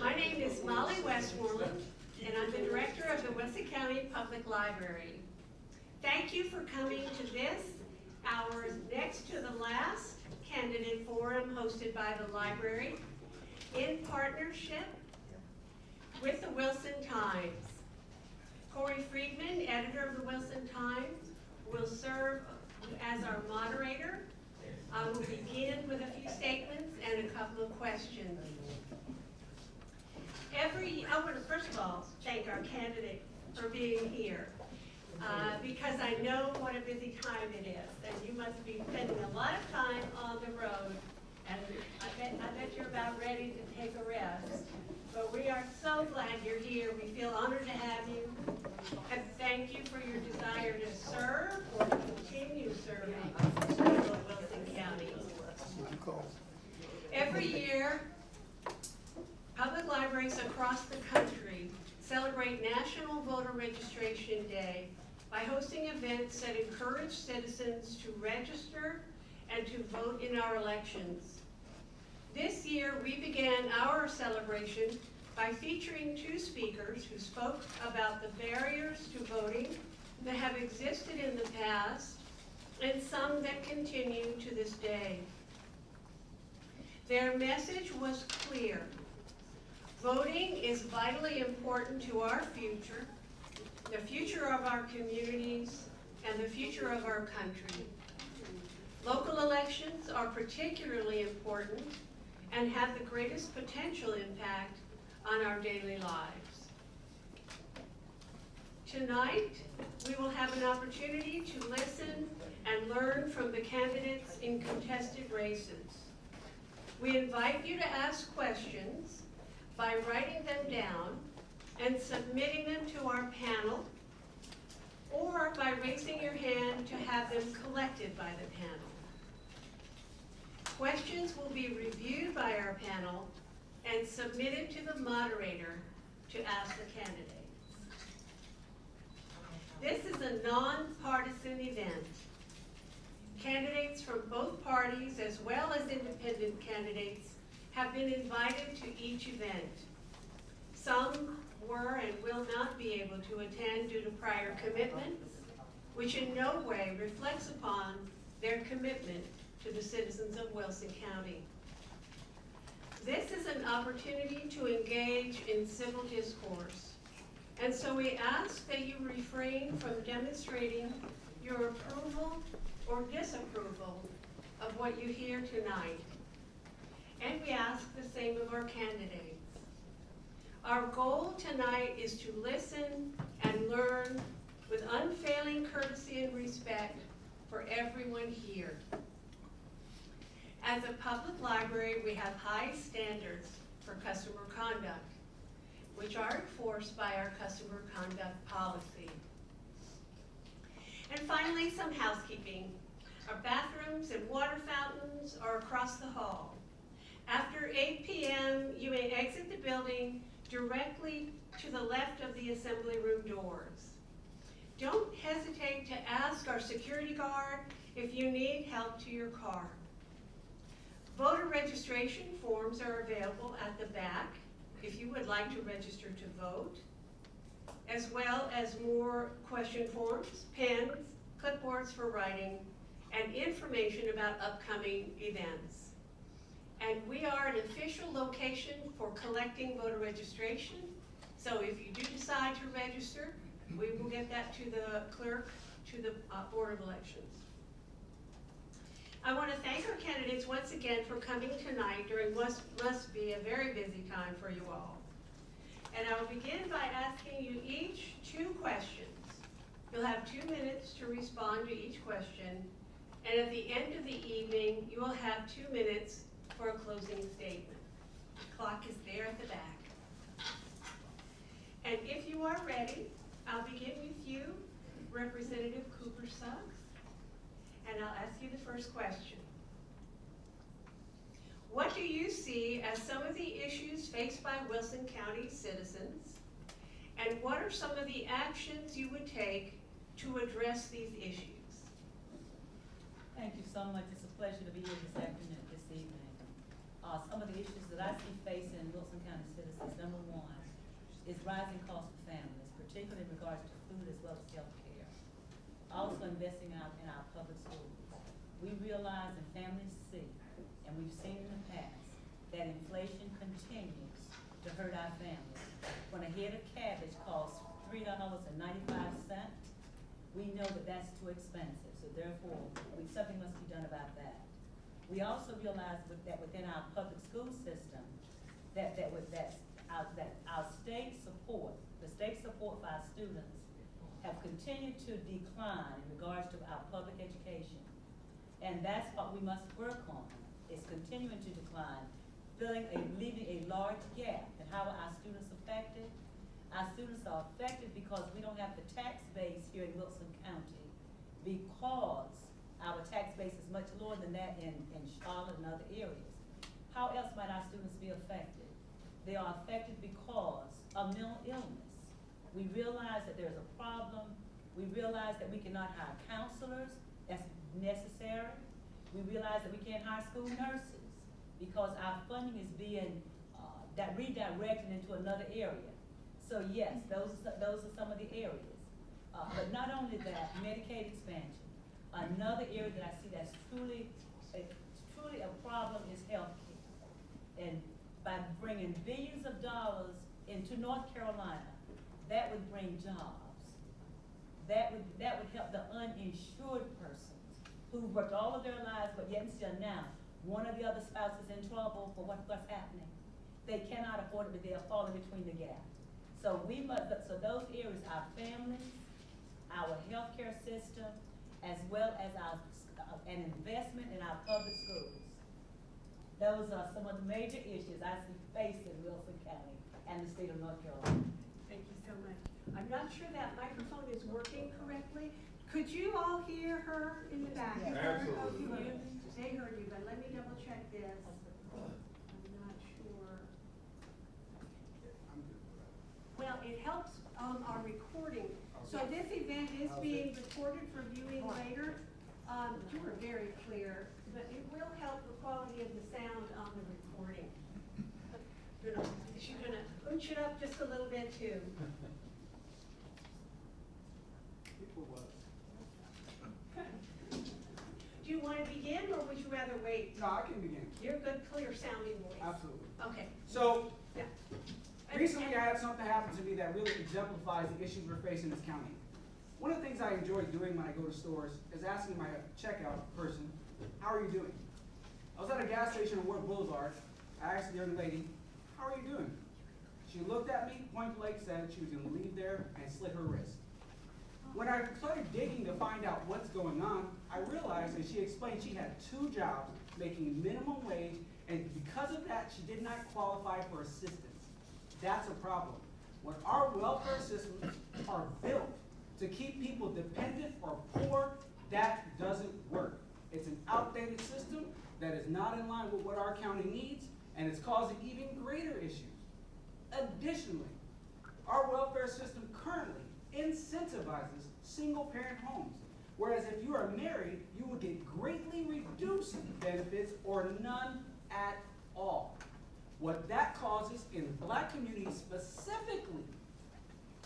My name is Molly Westmoreland, and I'm the director of the Wilson County Public Library. Thank you for coming to this, our next to the last candidate forum hosted by the library in partnership with the Wilson Times. Corey Friedman, editor of the Wilson Times, will serve as our moderator. I will begin with a few statements and a couple of questions. I want to first of all thank our candidate for being here because I know what a busy time it is, and you must be spending a lot of time on the road, and I bet you're about ready to take a rest. But we are so glad you're here. We feel honored to have you, and thank you for your desire to serve or to continue serving Wilson County. Every year, public libraries across the country celebrate National Voter Registration Day by hosting events that encourage citizens to register and to vote in our elections. This year, we began our celebration by featuring two speakers who spoke about the barriers to voting that have existed in the past and some that continue to this day. Their message was clear. Voting is vitally important to our future, the future of our communities, and the future of our country. Local elections are particularly important and have the greatest potential impact on our daily lives. Tonight, we will have an opportunity to listen and learn from the candidates in contested races. We invite you to ask questions by writing them down and submitting them to our panel, or by raising your hand to have them collected by the panel. Questions will be reviewed by our panel and submitted to the moderator to ask the candidates. This is a nonpartisan event. Candidates from both parties, as well as independent candidates, have been invited to each event. Some were and will not be able to attend due to prior commitments, which in no way reflects upon their commitment to the citizens of Wilson County. This is an opportunity to engage in civil discourse, and so we ask that you refrain from demonstrating your approval or disapproval of what you hear tonight. And we ask the same of our candidates. Our goal tonight is to listen and learn with unfailing courtesy and respect for everyone here. As a public library, we have high standards for customer conduct, which are enforced by our customer conduct policy. And finally, some housekeeping. Our bathrooms and water fountains are across the hall. After 8 p.m., you may exit the building directly to the left of the assembly room doors. Don't hesitate to ask our security guard if you need help to your car. Voter registration forms are available at the back if you would like to register to vote, as well as more question forms, pens, clipboards for writing, and information about upcoming events. And we are an official location for collecting voter registration, so if you do decide to register, we will get that to the clerk, to the Board of Elections. I want to thank our candidates once again for coming tonight during what must be a very busy time for you all. And I will begin by asking you each 2 questions. You'll have 2 minutes to respond to each question, and at the end of the evening, you will have 2 minutes for a closing statement. The clock is there at the back. And if you are ready, I'll begin with you, Representative Cooper-Suggs, and I'll ask you the first question. What do you see as some of the issues faced by Wilson County citizens, and what are some of the actions you would take to address these issues? Thank you so much. It's a pleasure to be here this afternoon, this evening. some of the issues that I see facing Wilson County citizens, number one, is rising cost of families, particularly in regards to food as well as health care. Also investing in our public schools. We realize and families see, and we've seen in the past, that inflation continues to hurt our families. When a head of cabbage costs $3.95, we know that that's too expensive, so therefore, something must be done about that. We also realize that within our public school system, that our state support, the state support for our students, have continued to decline in regards to our public education. And that's what we must work on, is continuing to decline, leaving a large gap. And how are our students affected? Our students are affected because we don't have the tax base here in Wilson County, because our tax base is much lower than that in Charlotte and other areas. How else might our students be affected? They are affected because of mental illness. We realize that there's a problem. We realize that we cannot hire counselors as necessary. We realize that we can't hire school nurses because our funding is being redirected into another area. So yes, those are some of the areas. But not only that, Medicaid expansion. Another area that I see that's truly a problem is health care. And by bringing billions of dollars into North Carolina, that would bring jobs. That would help the uninsured persons who worked all of their lives, but yet and still now, one of the other spouses in trouble for what's happening. They cannot afford it, but they are falling between the gaps. So those areas, our families, our healthcare system, as well as an investment in our public schools. Those are some of the major issues I see facing Wilson County and the state of North Carolina. Thank you so much. I'm not sure that microphone is working correctly. Could you all hear her in the back? Yes. Absolutely. They heard you, but let me double check this. I'm not sure. Well, it helps our recording. So this event is being recorded for viewing later. You were very clear, but it will help the quality of the sound on the recording. She's gonna ooch it up just a little bit too. Do you want to begin, or would you rather wait? No, I can begin. You're a good, clear sounding voice. Absolutely. Okay. So, Yeah. recently I had something happen to me that really exemplifies the issues we're facing in this county. One of the things I enjoy doing when I go to stores is asking my checkout person, how are you doing? I was at a gas station on Ward Boulevard. I asked the young lady, how are you doing? She looked at me, point blank said she was going to leave there and slit her wrist. When I started digging to find out what's going on, I realized that she explained she had 2 jobs making minimum wage, and because of that, she did not qualify for assistance. That's a problem. When our welfare systems are built to keep people dependent or poor, that doesn't work. It's an outdated system that is not in line with what our county needs, and it's causing even greater issues. Additionally, our welfare system currently incentivizes single-parent homes, whereas if you are married, you will get greatly reduced benefits or none at all. What that causes in Black communities specifically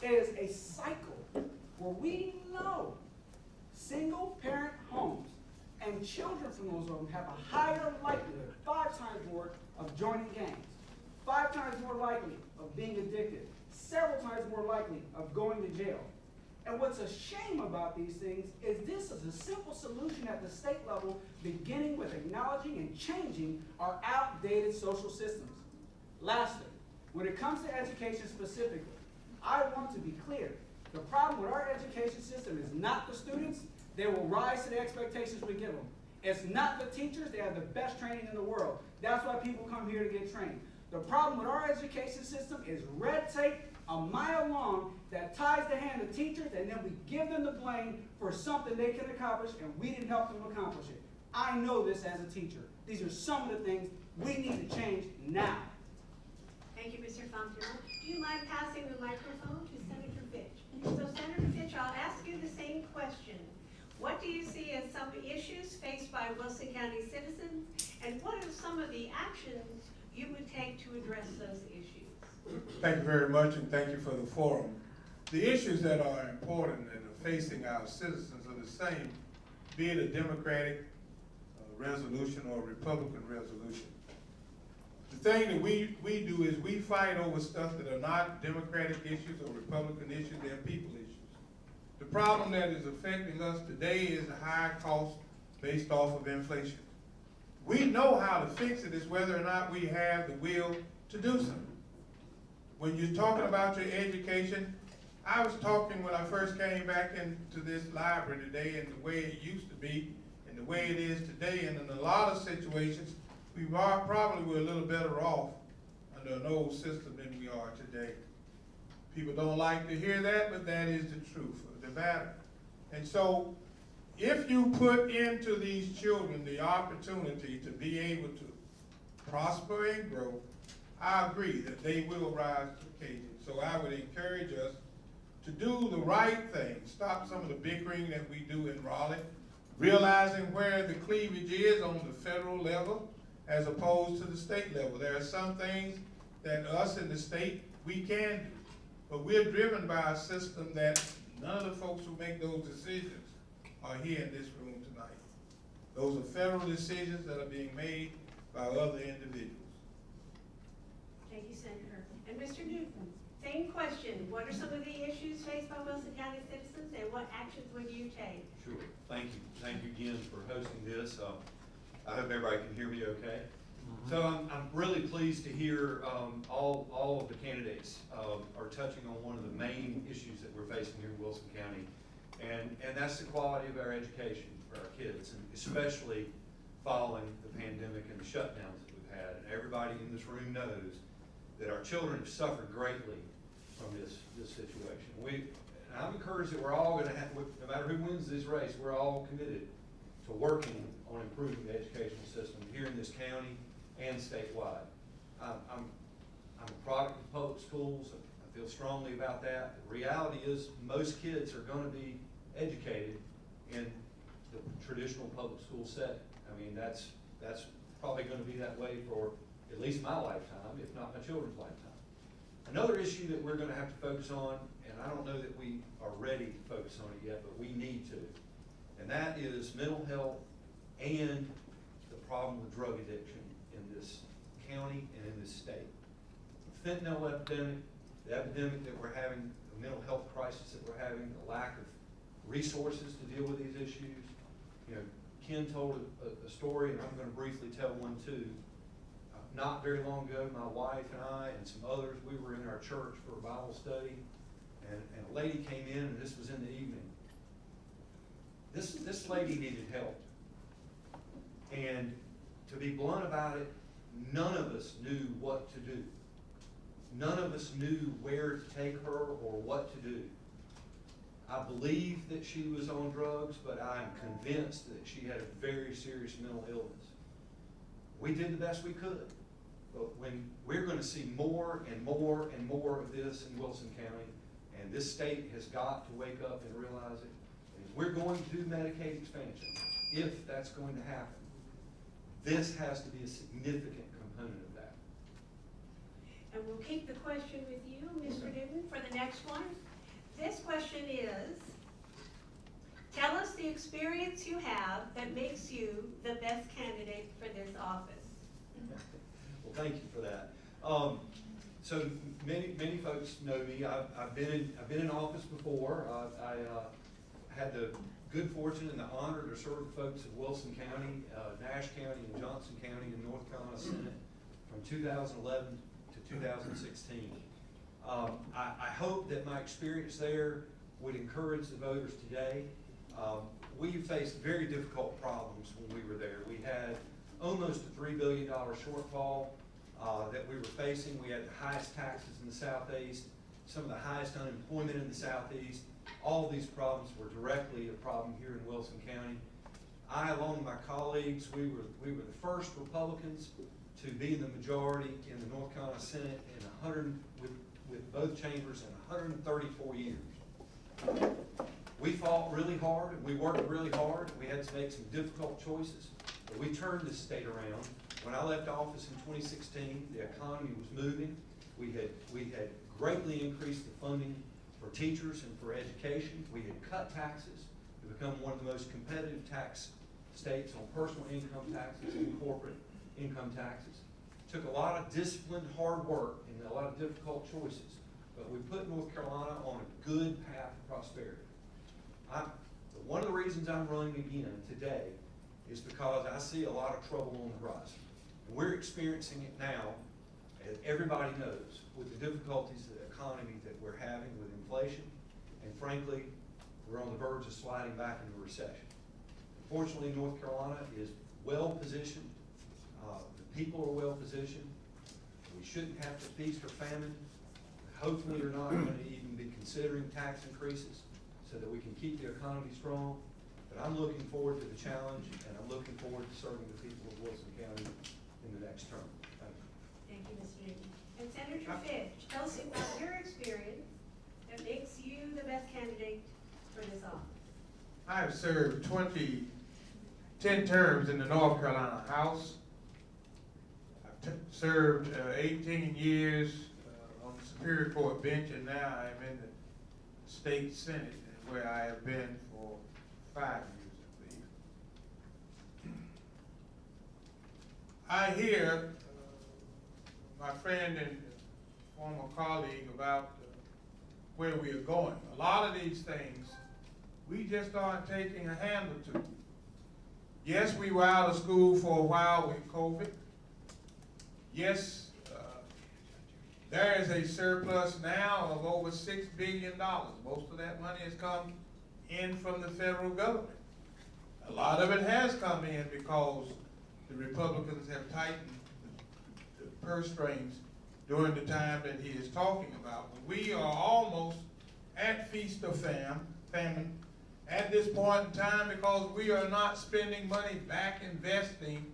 is a cycle where we know single-parent homes and children from those homes have a higher likelihood, 5 times more, of joining gangs, 5 times more likely of being addicted, several times more likely of going to jail. And what's a shame about these things is this is a simple solution at the state level, beginning with acknowledging and changing our outdated social systems. Lastly, when it comes to education specifically, I want to be clear. The problem with our education system is not the students. They will rise to the expectations we give them. It's not the teachers. They have the best training in the world. That's why people come here to get trained. The problem with our education system is red tape a mile long that ties the hand of teachers, and then we give them the blame for something they can accomplish, and we didn't help them accomplish it. I know this as a teacher. These are some of the things we need to change now. Thank you, Mr. Fontenot. Do you mind passing the microphone to Senator Fitch? So Senator Fitch, I'll ask you the same question. What do you see as some issues faced by Wilson County citizens, and what are some of the actions you would take to address those issues? Thank you very much, and thank you for the forum. The issues that are important and are facing our citizens are the same, be it a Democratic resolution or a Republican resolution. The thing that we do is we fight over stuff that are not Democratic issues or Republican issues, they're people issues. The problem that is affecting us today is the high cost based off of inflation. We know how to fix it, it's whether or not we have the will to do something. When you're talking about your education, I was talking when I first came back into this library today and the way it used to be and the way it is today, and in a lot of situations, we probably were a little better off under an old system than we are today. People don't like to hear that, but that is the truth of the matter. And so, if you put into these children the opportunity to be able to prosper and grow, I agree that they will rise to the occasion. So I would encourage us to do the right thing, stop some of the bickering that we do in Raleigh, realizing where the cleavage is on the federal level as opposed to the state level. There are some things that us in the state, we can do, but we're driven by a system that none of the folks who make those decisions are here in this room tonight. Those are federal decisions that are being made by other individuals. Thank you, Senator. And Mr. Newton, same question. What are some of the issues faced by Wilson County citizens, and what actions would you take? Sure. Thank you. Thank you again for hosting this. I hope everybody can hear me okay. So I'm really pleased to hear all of the candidates are touching on one of the main issues that we're facing here in Wilson County, and that's the quality of our education for our kids, and especially following the pandemic and the shutdowns that we've had. And everybody in this room knows that our children have suffered greatly from this situation. And I'm encouraged that we're all going to have, no matter who wins this race, we're all committed to working on improving the educational system here in this county and statewide. I'm a product of public schools. I feel strongly about that. The reality is most kids are going to be educated in the traditional public school setting. I mean, that's probably going to be that way for at least my lifetime, if not my children's lifetime. Another issue that we're going to have to focus on, and I don't know that we are ready to focus on it yet, but we need to, and that is mental health and the problem with drug addiction in this county and in this state. The fentanyl epidemic, the epidemic that we're having, the mental health crisis that we're having, the lack of resources to deal with these issues. You know, Ken told a story, and I'm going to briefly tell one too. Not very long ago, my wife and I and some others, we were in our church for a Bible study, and a lady came in, and this was in the evening. This lady needed help. And to be blunt about it, none of us knew what to do. None of us knew where to take her or what to do. I believe that she was on drugs, but I'm convinced that she had a very serious mental illness. We did the best we could. But when we're going to see more and more and more of this in Wilson County, and this state has got to wake up and realize it, and if we're going to do Medicaid expansion, if that's going to happen, this has to be a significant component of that. And we'll keep the question with you, Mr. Newton, for the next one. This question is, tell us the experience you have that makes you the best candidate for this office. Well, thank you for that. So many folks know me. I've been in office before. I had the good fortune and the honor to serve the folks of Wilson County, Nash County, and Johnson County in North Carolina Senate from 2011 to 2016. I hope that my experience there would encourage the voters today. We faced very difficult problems when we were there. We had almost a $3 billion shortfall that we were facing. We had the highest taxes in the Southeast, some of the highest unemployment in the Southeast. All of these problems were directly a problem here in Wilson County. I, along with my colleagues, we were the first Republicans to be in the majority in the North Carolina Senate with both chambers in 134 years. We fought really hard, and we worked really hard, and we had to make some difficult choices, but we turned this state around. When I left office in 2016, the economy was moving. We had greatly increased the funding for teachers and for education. We had cut taxes to become one of the most competitive tax states on personal income taxes and corporate income taxes. Took a lot of disciplined, hard work and a lot of difficult choices, but we put North Carolina on a good path of prosperity. One of the reasons I'm running again today is because I see a lot of trouble on the horizon. And we're experiencing it now, as everybody knows, with the difficulties of the economy that we're having with inflation, and frankly, we're on the verge of sliding back into a recession. Unfortunately, North Carolina is well positioned. The people are well positioned. We shouldn't have to feast or famine. Hopefully, we're not going to even be considering tax increases so that we can keep the economy strong. But I'm looking forward to the challenge, and I'm looking forward to serving the people of Wilson County in the next term. Thank you. Thank you, Mr. Newton. And Senator Fitch, tell us about your experience that makes you the best candidate for this office. I have served 10 terms in the North Carolina House. I've served 18 years on the Superior Court bench, and now I'm in the state Senate, where I have been for 5 years, I believe. I hear my friend and former colleague about where we are going. A lot of these things we just aren't taking a handle to. Yes, we were out of school for a while with COVID. Yes, there is a surplus now of over $6 billion. Most of that money has come in from the federal government. A lot of it has come in because the Republicans have tightened the purse strings during the time that he is talking about. But we are almost at feast or famine at this point in time because we are not spending money back investing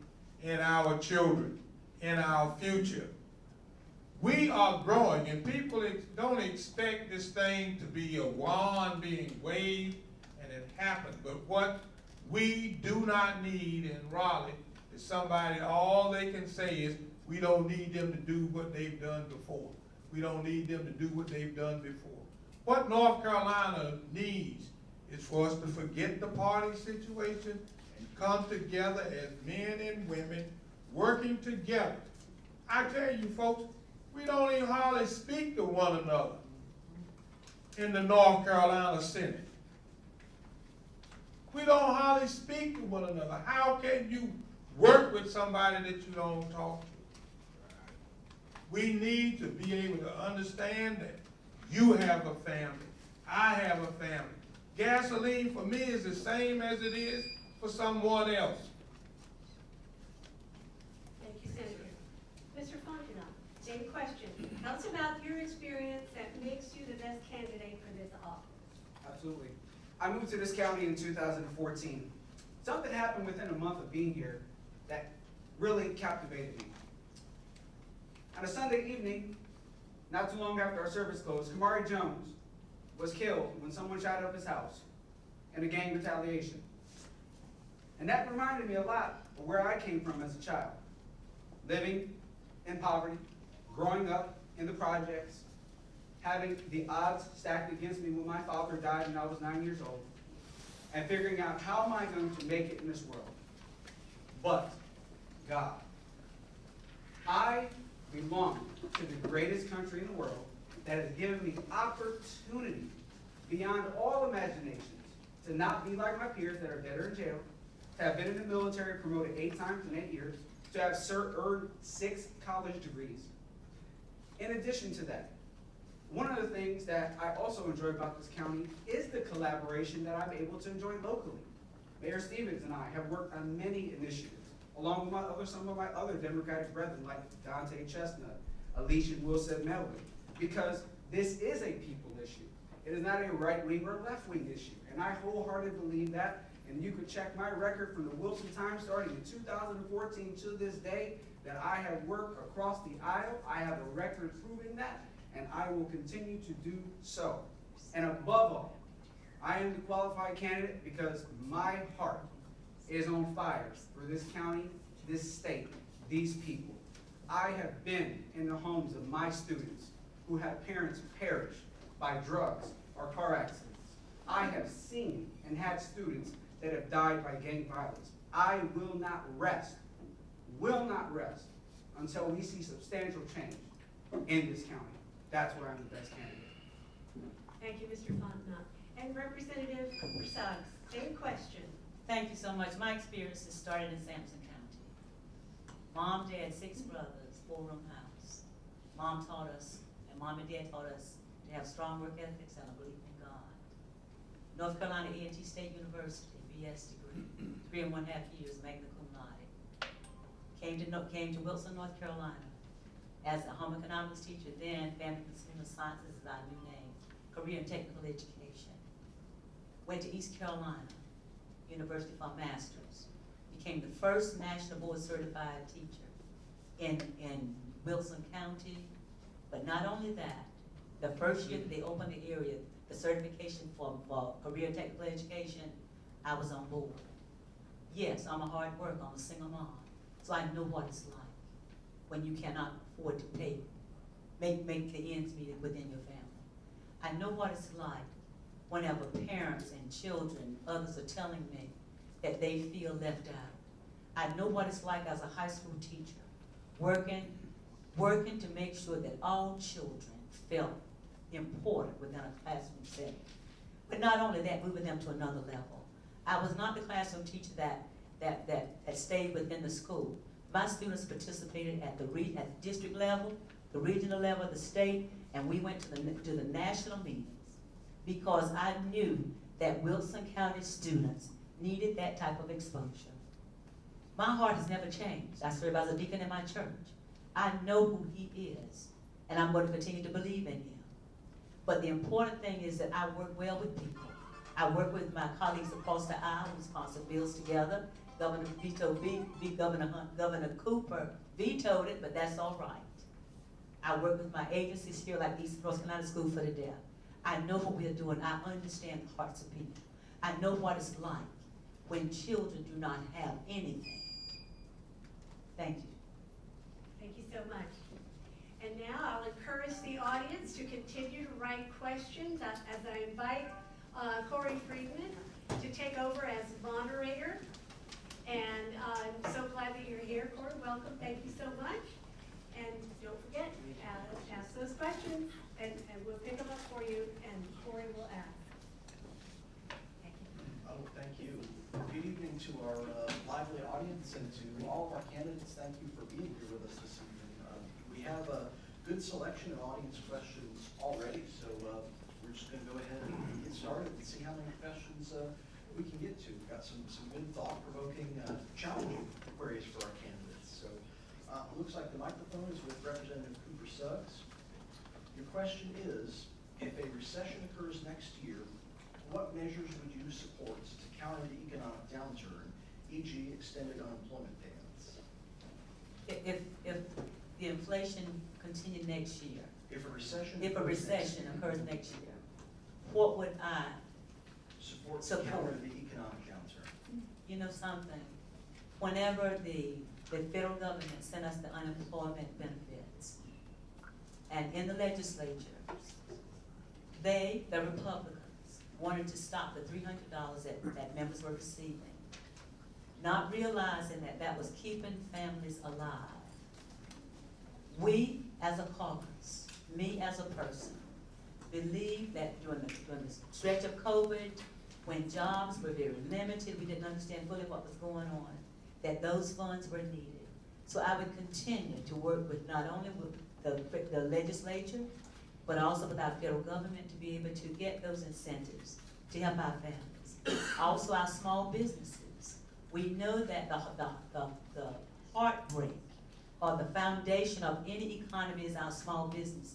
in our children, in our future. We are growing, and people don't expect this thing to be a wand being waved and it happened. But what we do not need in Raleigh is somebody, all they can say is, we don't need them to do what they've done before. We don't need them to do what they've done before. What North Carolina needs is for us to forget the party situation and come together as men and women working together. I tell you folks, we don't even hardly speak to one another in the North Carolina Senate. We don't hardly speak to one another. How can you work with somebody that you don't talk to? We need to be able to understand that you have a family, I have a family. Gasoline for me is the same as it is for someone else. Thank you, Senator. Mr. Fontenot, same question. Tell us about your experience that makes you the best candidate for this office. Absolutely. I moved to this county in 2014. Something happened within a month of being here that really captivated me. On a Sunday evening, not too long after our service closed, Kamari Jones was killed when someone shot up his house in a gang retaliation. And that reminded me a lot of where I came from as a child. Living in poverty, growing up in the projects, having the odds stacked against me when my father died when I was 9 years old, and figuring out how am I going to make it in this world. But God, I belong to the greatest country in the world that has given me opportunity beyond all imaginations to not be like my peers that are dead or in jail, to have been in the military, promoted 8 times in 8 years, to have earned 6 college degrees. In addition to that, one of the things that I also enjoy about this county is the collaboration that I'm able to enjoy locally. Mayor Stevens and I have worked on many initiatives, along with some of my other Democratic brethren like Dante Chestnut, Alicia Wilson-Melvin, because this is a people issue. It is not a right-wing or left-wing issue, and I wholeheartedly believe that, and you could check my record from the Wilson Times starting in 2014 to this day, that I have worked across the aisle. I have a record proving that, and I will continue to do so. And above all, I am the qualified candidate because my heart is on fire for this county, this state, these people. I have been in the homes of my students who have parents perish by drugs or car accidents. I have seen and had students that have died by gang violence. I will not rest until we see substantial change in this county. That's where I'm the best candidate. Thank you, Mr. Fontenot. And Representative Cooper-Suggs, same question. Thank you so much. My experiences started in Sampson County. Mom, dad, 6 brothers, 4-room house. Mom taught us, and mom and dad taught us to have strong work ethics and a belief in God. North Carolina A&T State University, BS degree, 3.5 years, magna cum laude. Came to Wilson, North Carolina as a home economics teacher, then family consumer sciences is our new name, career and technical education. Went to East Carolina University for a master's. Became the first national board certified teacher in Wilson County. But not only that, the first year that they opened the area, the certification for career and technical education, I was on board. Yes, I'm a hard worker, I'm a single mom. So I know what it's like when you cannot afford to make the ends meet within your family. I know what it's like whenever parents and children, others are telling me that they feel left out. I know what it's like as a high school teacher, working to make sure that all children felt important within a classroom setting. But not only that, moving them to another level. I was not the classroom teacher that stayed within the school. My students participated at the district level, the regional level, the state, and we went to the national meetings because I knew that Wilson County students needed that type of exposure. My heart has never changed. I serve as a deacon in my church. I know who he is, and I'm going to continue to believe in him. But the important thing is that I work well with people. I work with my colleagues across the aisle who sponsor bills together. Governor Cooper vetoed it, but that's all right. I work with my agencies here like East North Carolina School for the Deaf. I know what we're doing. I understand the hearts of people. I know what it's like when children do not have anything. Thank you. Thank you so much. And now I'll encourage the audience to continue to write questions as I invite Corey Friedman to take over as moderator. And I'm so glad that you're here, Corey. Welcome. Thank you so much. And don't forget, ask those questions, and we'll pick them up for you, and Corey will ask. Thank you. Oh, thank you. Good evening to our lively audience and to all of our candidates. Thank you for being here with us this evening. We have a good selection of audience questions already, so we're just going to go ahead and get started and see how many questions we can get to. We've got some good thought-provoking, challenging queries for our candidates. So it looks like the microphone is with Representative Cooper-Suggs. Your question is, if a recession occurs next year, what measures would you support to counter the economic downturn, e.g. extended unemployment payments? If the inflation continued next year, If a recession occurs next year, what would I support to support? counter the economic downturn? You know something? Whenever the federal government sent us the unemployment benefits, and in the legislature, the Republicans, wanted to stop the $300 that members were receiving, not realizing that was keeping families alive. We, as a caucus, me as a person, believe that during the stretch of COVID, when jobs were very limited, we didn't understand fully what was going on, that those funds were needed. So I would continue to work with not only with the legislature, but also with our federal government to be able to get those incentives to help our families. Also our small businesses. We know that the heartbreak or the foundation of any economy is our small businesses.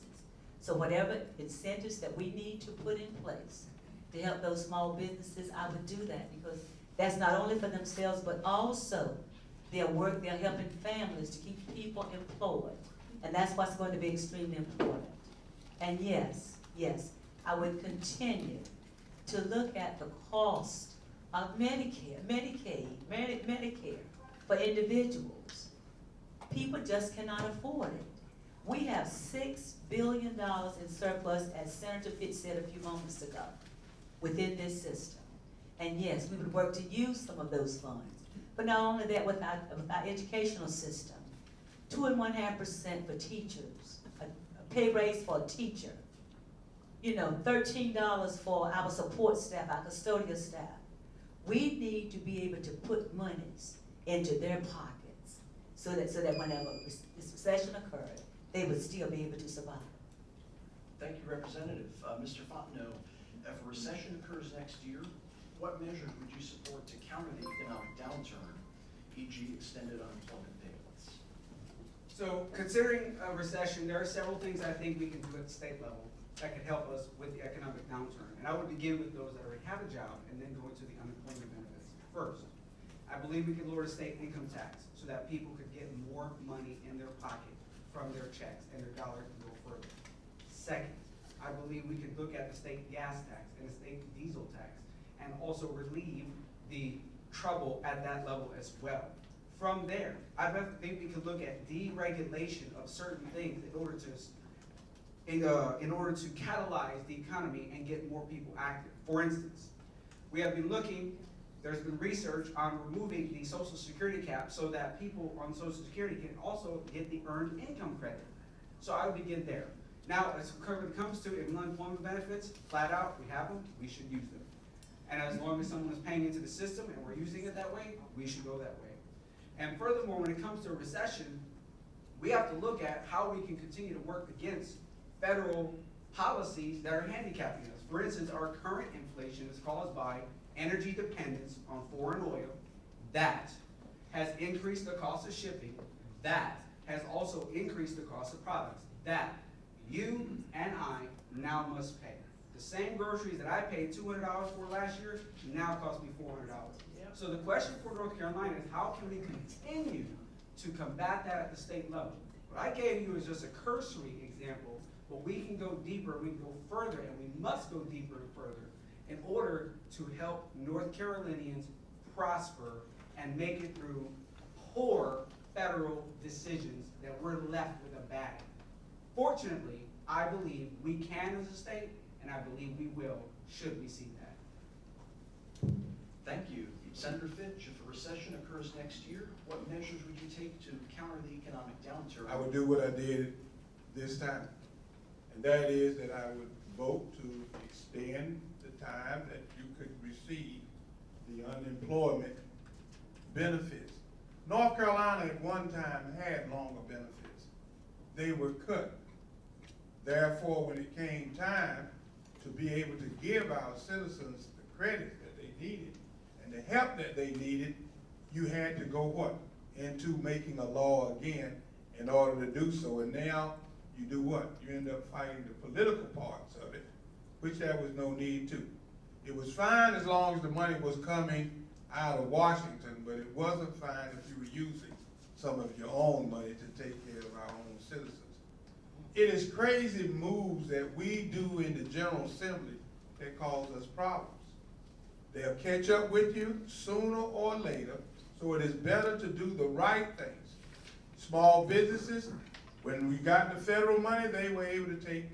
So whatever incentives that we need to put in place to help those small businesses, I would do that because that's not only for themselves, but also they're helping families to keep people employed. And that's what's going to be extremely important. And yes, I would continue to look at the cost of Medicare, Medicaid, Medicare for individuals. People just cannot afford it. We have $6 billion in surplus, as Senator Fitch said a few moments ago, within this system. And yes, we would work to use some of those funds. But not only that, with our educational system, 2.5% for teachers, a pay raise for a teacher, you know, $13 for our support staff, our custodial staff. We need to be able to put monies into their pockets so that whenever this recession occurred, they would still be able to survive. Thank you, Representative. Mr. Fontenot, if a recession occurs next year, what measures would you support to counter the economic downturn, e.g. extended unemployment payments? So considering a recession, there are several things I think we can do at the state level that could help us with the economic downturn. And I would begin with those that already have a job and then go into the unemployment benefits. First, I believe we could lower the state income tax so that people could get more money in their pocket from their checks and their dollar can go further. Second, I believe we could look at the state gas tax and the state diesel tax and also relieve the trouble at that level as well. From there, I think we could look at deregulation of certain things in order to catalyze the economy and get more people active. For instance, we have been looking, there's been research on removing the Social Security cap so that people on Social Security can also get the earned income credit. So I would begin there. Now, when it comes to unemployment benefits, flat out, we have them, we should use them. And as long as someone is paying into the system and we're using it that way, we should go that way. And furthermore, when it comes to a recession, we have to look at how we can continue to work against federal policies that are handicapping us. For instance, our current inflation is caused by energy dependence on foreign oil. That has increased the cost of shipping. That has also increased the cost of products. That you and I now must pay. The same groceries that I paid $200 for last year now cost me $400. So the question for North Carolina is how can we continue to combat that at the state level? What I gave you is just a cursory example, but we can go deeper, we can go further, and we must go deeper and further in order to help North Carolinians prosper and make it through poor federal decisions that we're left with a bag. Fortunately, I believe we can as a state, and I believe we will, should we see that. Thank you. Senator Fitch, if a recession occurs next year, what measures would you take to counter the economic downturn? I would do what I did this time, and that is that I would vote to extend the time that you could receive the unemployment benefits. North Carolina at one time had longer benefits. They were cut. Therefore, when it came time to be able to give our citizens the credit that they needed and the help that they needed, you had to go what? Into making a law again in order to do so. And now you do what? You end up fighting the political parts of it, which there was no need to. It was fine as long as the money was coming out of Washington, but it wasn't fine if you were using some of your own money to take care of our own citizens. It is crazy moves that we do in the General Assembly that cause us problems. They'll catch up with you sooner or later, so it is better to do the right things. Small businesses, when we got the federal money, they were able to take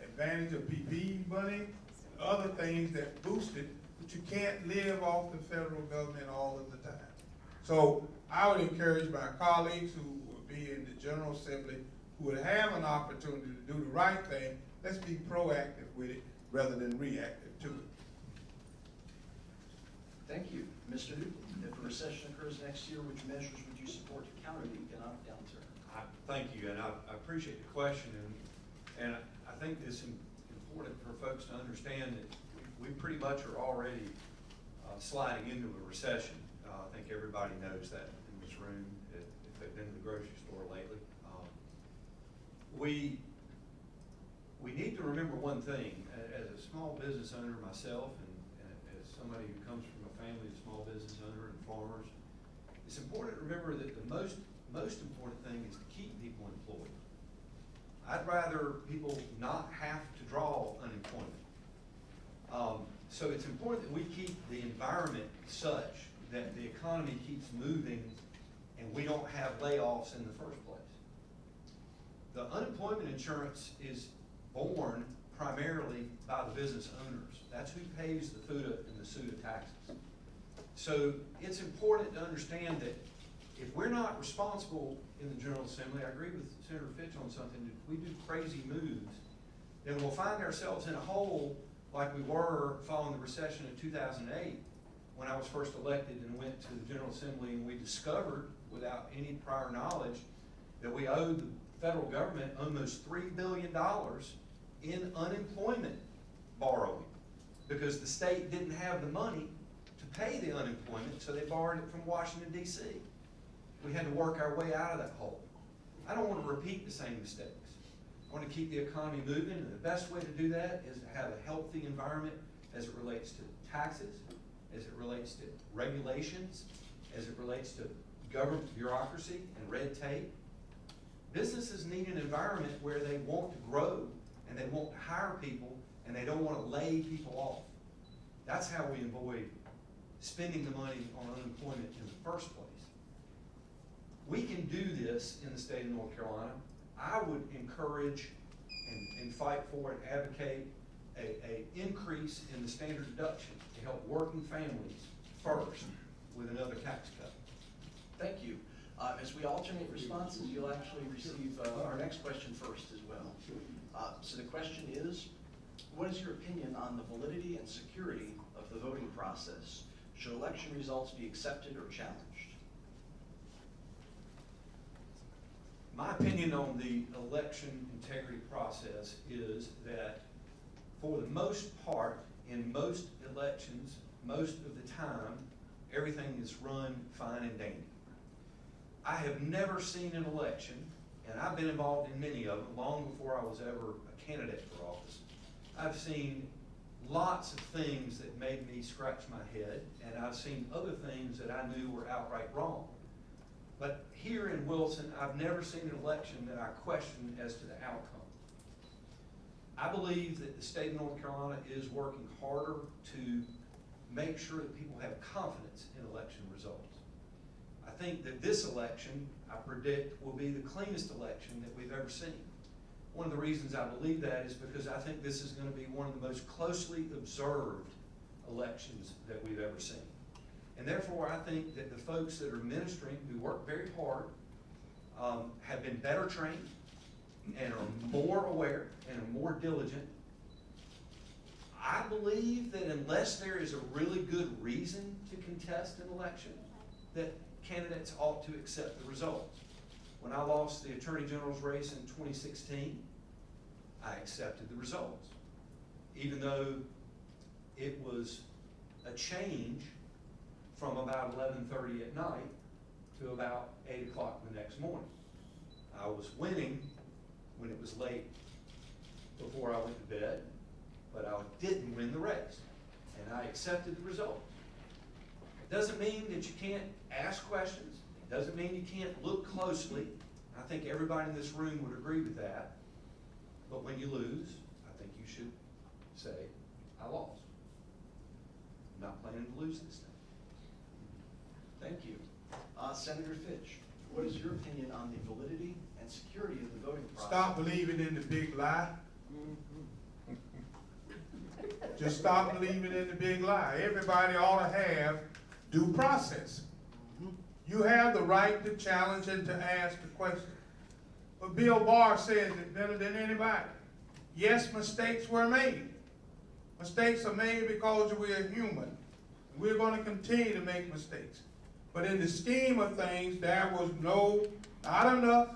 advantage of PPP money, other things that boosted, but you can't live off the federal government all of the time. So I would encourage my colleagues who will be in the General Assembly who would have an opportunity to do the right thing, let's be proactive with it rather than reactive to it. Thank you. Mr. Newton, if a recession occurs next year, which measures would you support to counter the economic downturn? Thank you, and I appreciate the question, and I think it's important for folks to understand that we pretty much are already sliding into a recession. I think everybody knows that in this room if they've been to the grocery store lately. We need to remember one thing. As a small business owner myself, and as somebody who comes from a family of small business owner and farmers, it's important to remember that the most important thing is to keep people employed. I'd rather people not have to draw unemployment. So it's important that we keep the environment such that the economy keeps moving and we don't have layoffs in the first place. The unemployment insurance is borne primarily by the business owners. That's who pays the FUTA and the SUTA taxes. So it's important to understand that if we're not responsible in the General Assembly, I agree with Senator Fitch on something, if we do crazy moves, then we'll find ourselves in a hole like we were following the recession of 2008, when I was first elected and went to the General Assembly, and we discovered, without any prior knowledge, that we owed the federal government almost $3 billion in unemployment borrowing, because the state didn't have the money to pay the unemployment, so they borrowed it from Washington, D.C. We had to work our way out of that hole. I don't want to repeat the same mistakes. I want to keep the economy moving, and the best way to do that is to have a healthy environment as it relates to taxes, as it relates to regulations, as it relates to government bureaucracy and red tape. Businesses need an environment where they want to grow and they want to hire people and they don't want to lay people off. That's how we avoid spending the money on unemployment in the first place. We can do this in the state of North Carolina. I would encourage and fight for and advocate a increase in the standard deduction to help working families first with another tax cut. Thank you. As we alternate responses, you'll actually receive our next question first as well. So the question is, what is your opinion on the validity and security of the voting process? Should election results be accepted or challenged? My opinion on the election integrity process is that for the most part, in most elections, most of the time, everything is run fine and dandy. I have never seen an election, and I've been involved in many of them long before I was ever a candidate for office. I've seen lots of things that made me scratch my head, and I've seen other things that I knew were outright wrong. But here in Wilson, I've never seen an election that I questioned as to the outcome. I believe that the state of North Carolina is working harder to make sure that people have confidence in election results. I think that this election, I predict, will be the cleanest election that we've ever seen. One of the reasons I believe that is because I think this is going to be one of the most closely observed elections that we've ever seen. And therefore, I think that the folks that are ministering, who work very hard, have been better trained and are more aware and are more diligent. I believe that unless there is a really good reason to contest an election, that candidates ought to accept the results. When I lost the Attorney General's race in 2016, I accepted the results, even though it was a change from about 11:30 at night to about 8 o'clock the next morning. I was winning when it was late before I went to bed, but I didn't win the race, and I accepted the results. It doesn't mean that you can't ask questions. It doesn't mean you can't look closely. I think everybody in this room would agree with that. But when you lose, I think you should say, I lost. I'm not planning to lose this thing. Thank you. Senator Fitch, what is your opinion on the validity and security of the voting process? Stop believing in the big lie. Just stop believing in the big lie. Everybody ought to have due process. You have the right to challenge and to ask the question. But Bill Barr says it better than anybody. Yes, mistakes were made. Mistakes are made because we're human. We're going to continue to make mistakes. But in the scheme of things, there was not enough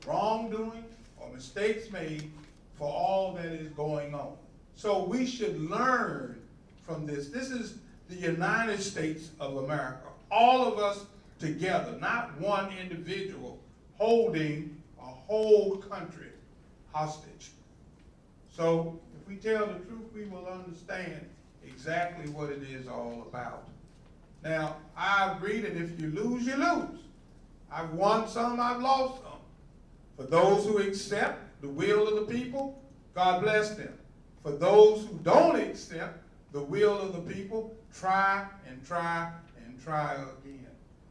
wrongdoing or mistakes made for all that is going on. So we should learn from this. This is the United States of America. All of us together, not one individual holding a whole country hostage. So if we tell the truth, we will understand exactly what it is all about. Now, I agree that if you lose, you lose. I've won some, I've lost some. For those who accept the will of the people, God bless them. For those who don't accept the will of the people, try and try and try again.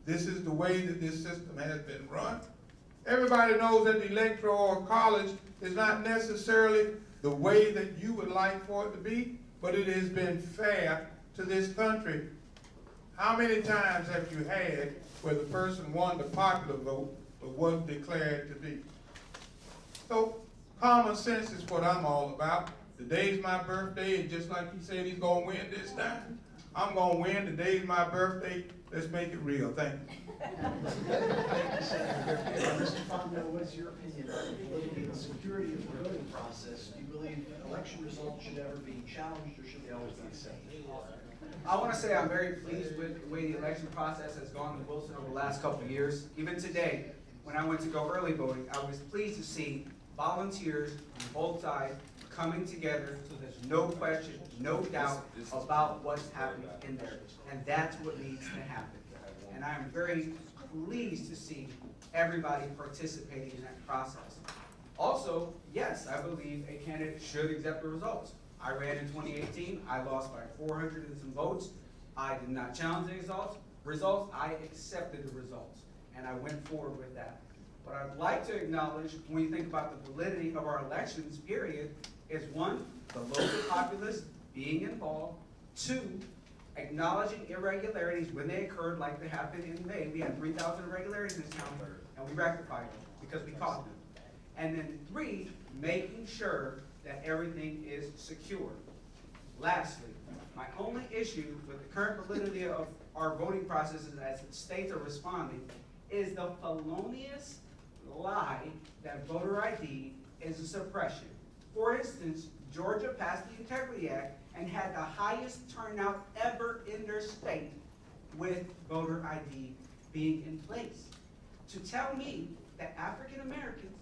This is the way that this system has been run. Everybody knows that the electoral college is not necessarily the way that you would like for it to be, but it has been fair to this country. How many times have you had where the person won the popular vote but wasn't declared to be? So common sense is what I'm all about. Today's my birthday, and just like he said he's gonna win this time, I'm gonna win. Today's my birthday. Let's make it real. Thank you. Mr. Fontenot, what's your opinion on the validity and security of the voting process? Do you believe election results should ever be challenged, or should they always be accepted? I want to say I'm very pleased with the way the election process has gone in Wilson over the last couple of years. Even today, when I went to go early voting, I was pleased to see volunteers on both sides coming together so there's no question, no doubt about what's happening in there. And that's what needs to happen. And I'm very pleased to see everybody participating in that process. Also, yes, I believe a candidate should accept the results. I ran in 2018, I lost by 400 and some votes. I did not challenge the results, I accepted the results, and I went forward with that. What I'd like to acknowledge when you think about the validity of our elections, period, is one, the local populace being involved, two, acknowledging irregularities when they occurred, like they happened in May. We had 3,000 irregularities in this town, and we rectified them because we caught them. And then three, making sure that everything is secure. Lastly, my only issue with the current validity of our voting processes as states are responding is the felonious lie that voter ID is a suppression. For instance, Georgia passed the Integrity Act and had the highest turnout ever in their state with voter ID being in place. To tell me that African Americans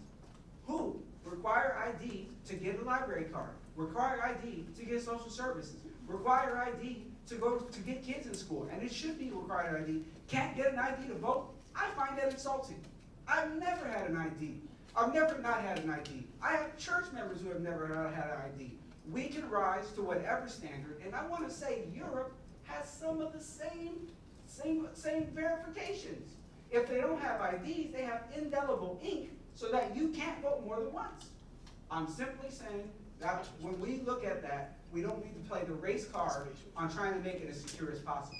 who require ID to get a library card, require ID to get social services, require ID to go to get kids in school, and it should be required ID, can't get an ID to vote, I find that insulting. I've never had an ID. I've never not had an ID. I have church members who have never not had an ID. We can rise to whatever standard, and I want to say Europe has some of the same verifications. If they don't have IDs, they have indelible ink so that you can't vote more than once. I'm simply saying that when we look at that, we don't need to play the race card on trying to make it as secure as possible.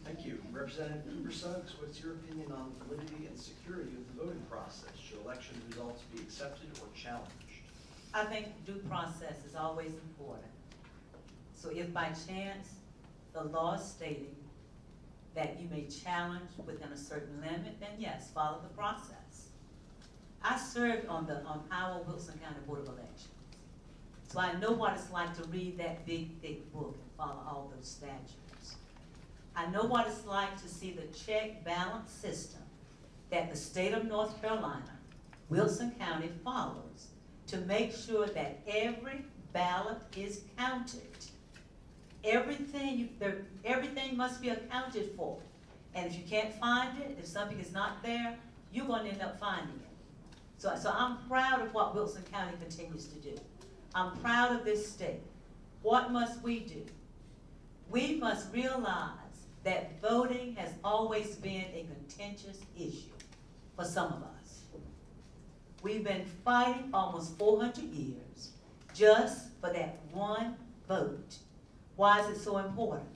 Thank you. Representative Cooper-Suggs, what's your opinion on the validity and security of the voting process? Should election results be accepted or challenged? I think due process is always important. So if by chance the law is stating that you may challenge within a certain limit, then yes, follow the process. I served on our Wilson County Board of Elections. So I know what it's like to read that big, thick book and follow all those statutes. I know what it's like to see the check balance system that the state of North Carolina, Wilson County follows to make sure that every ballot is counted. Everything must be accounted for. And if you can't find it, if something is not there, you're going to end up finding it. So I'm proud of what Wilson County continues to do. I'm proud of this state. What must we do? We must realize that voting has always been a contentious issue for some of us. We've been fighting almost 400 years just for that one vote. Why is it so important?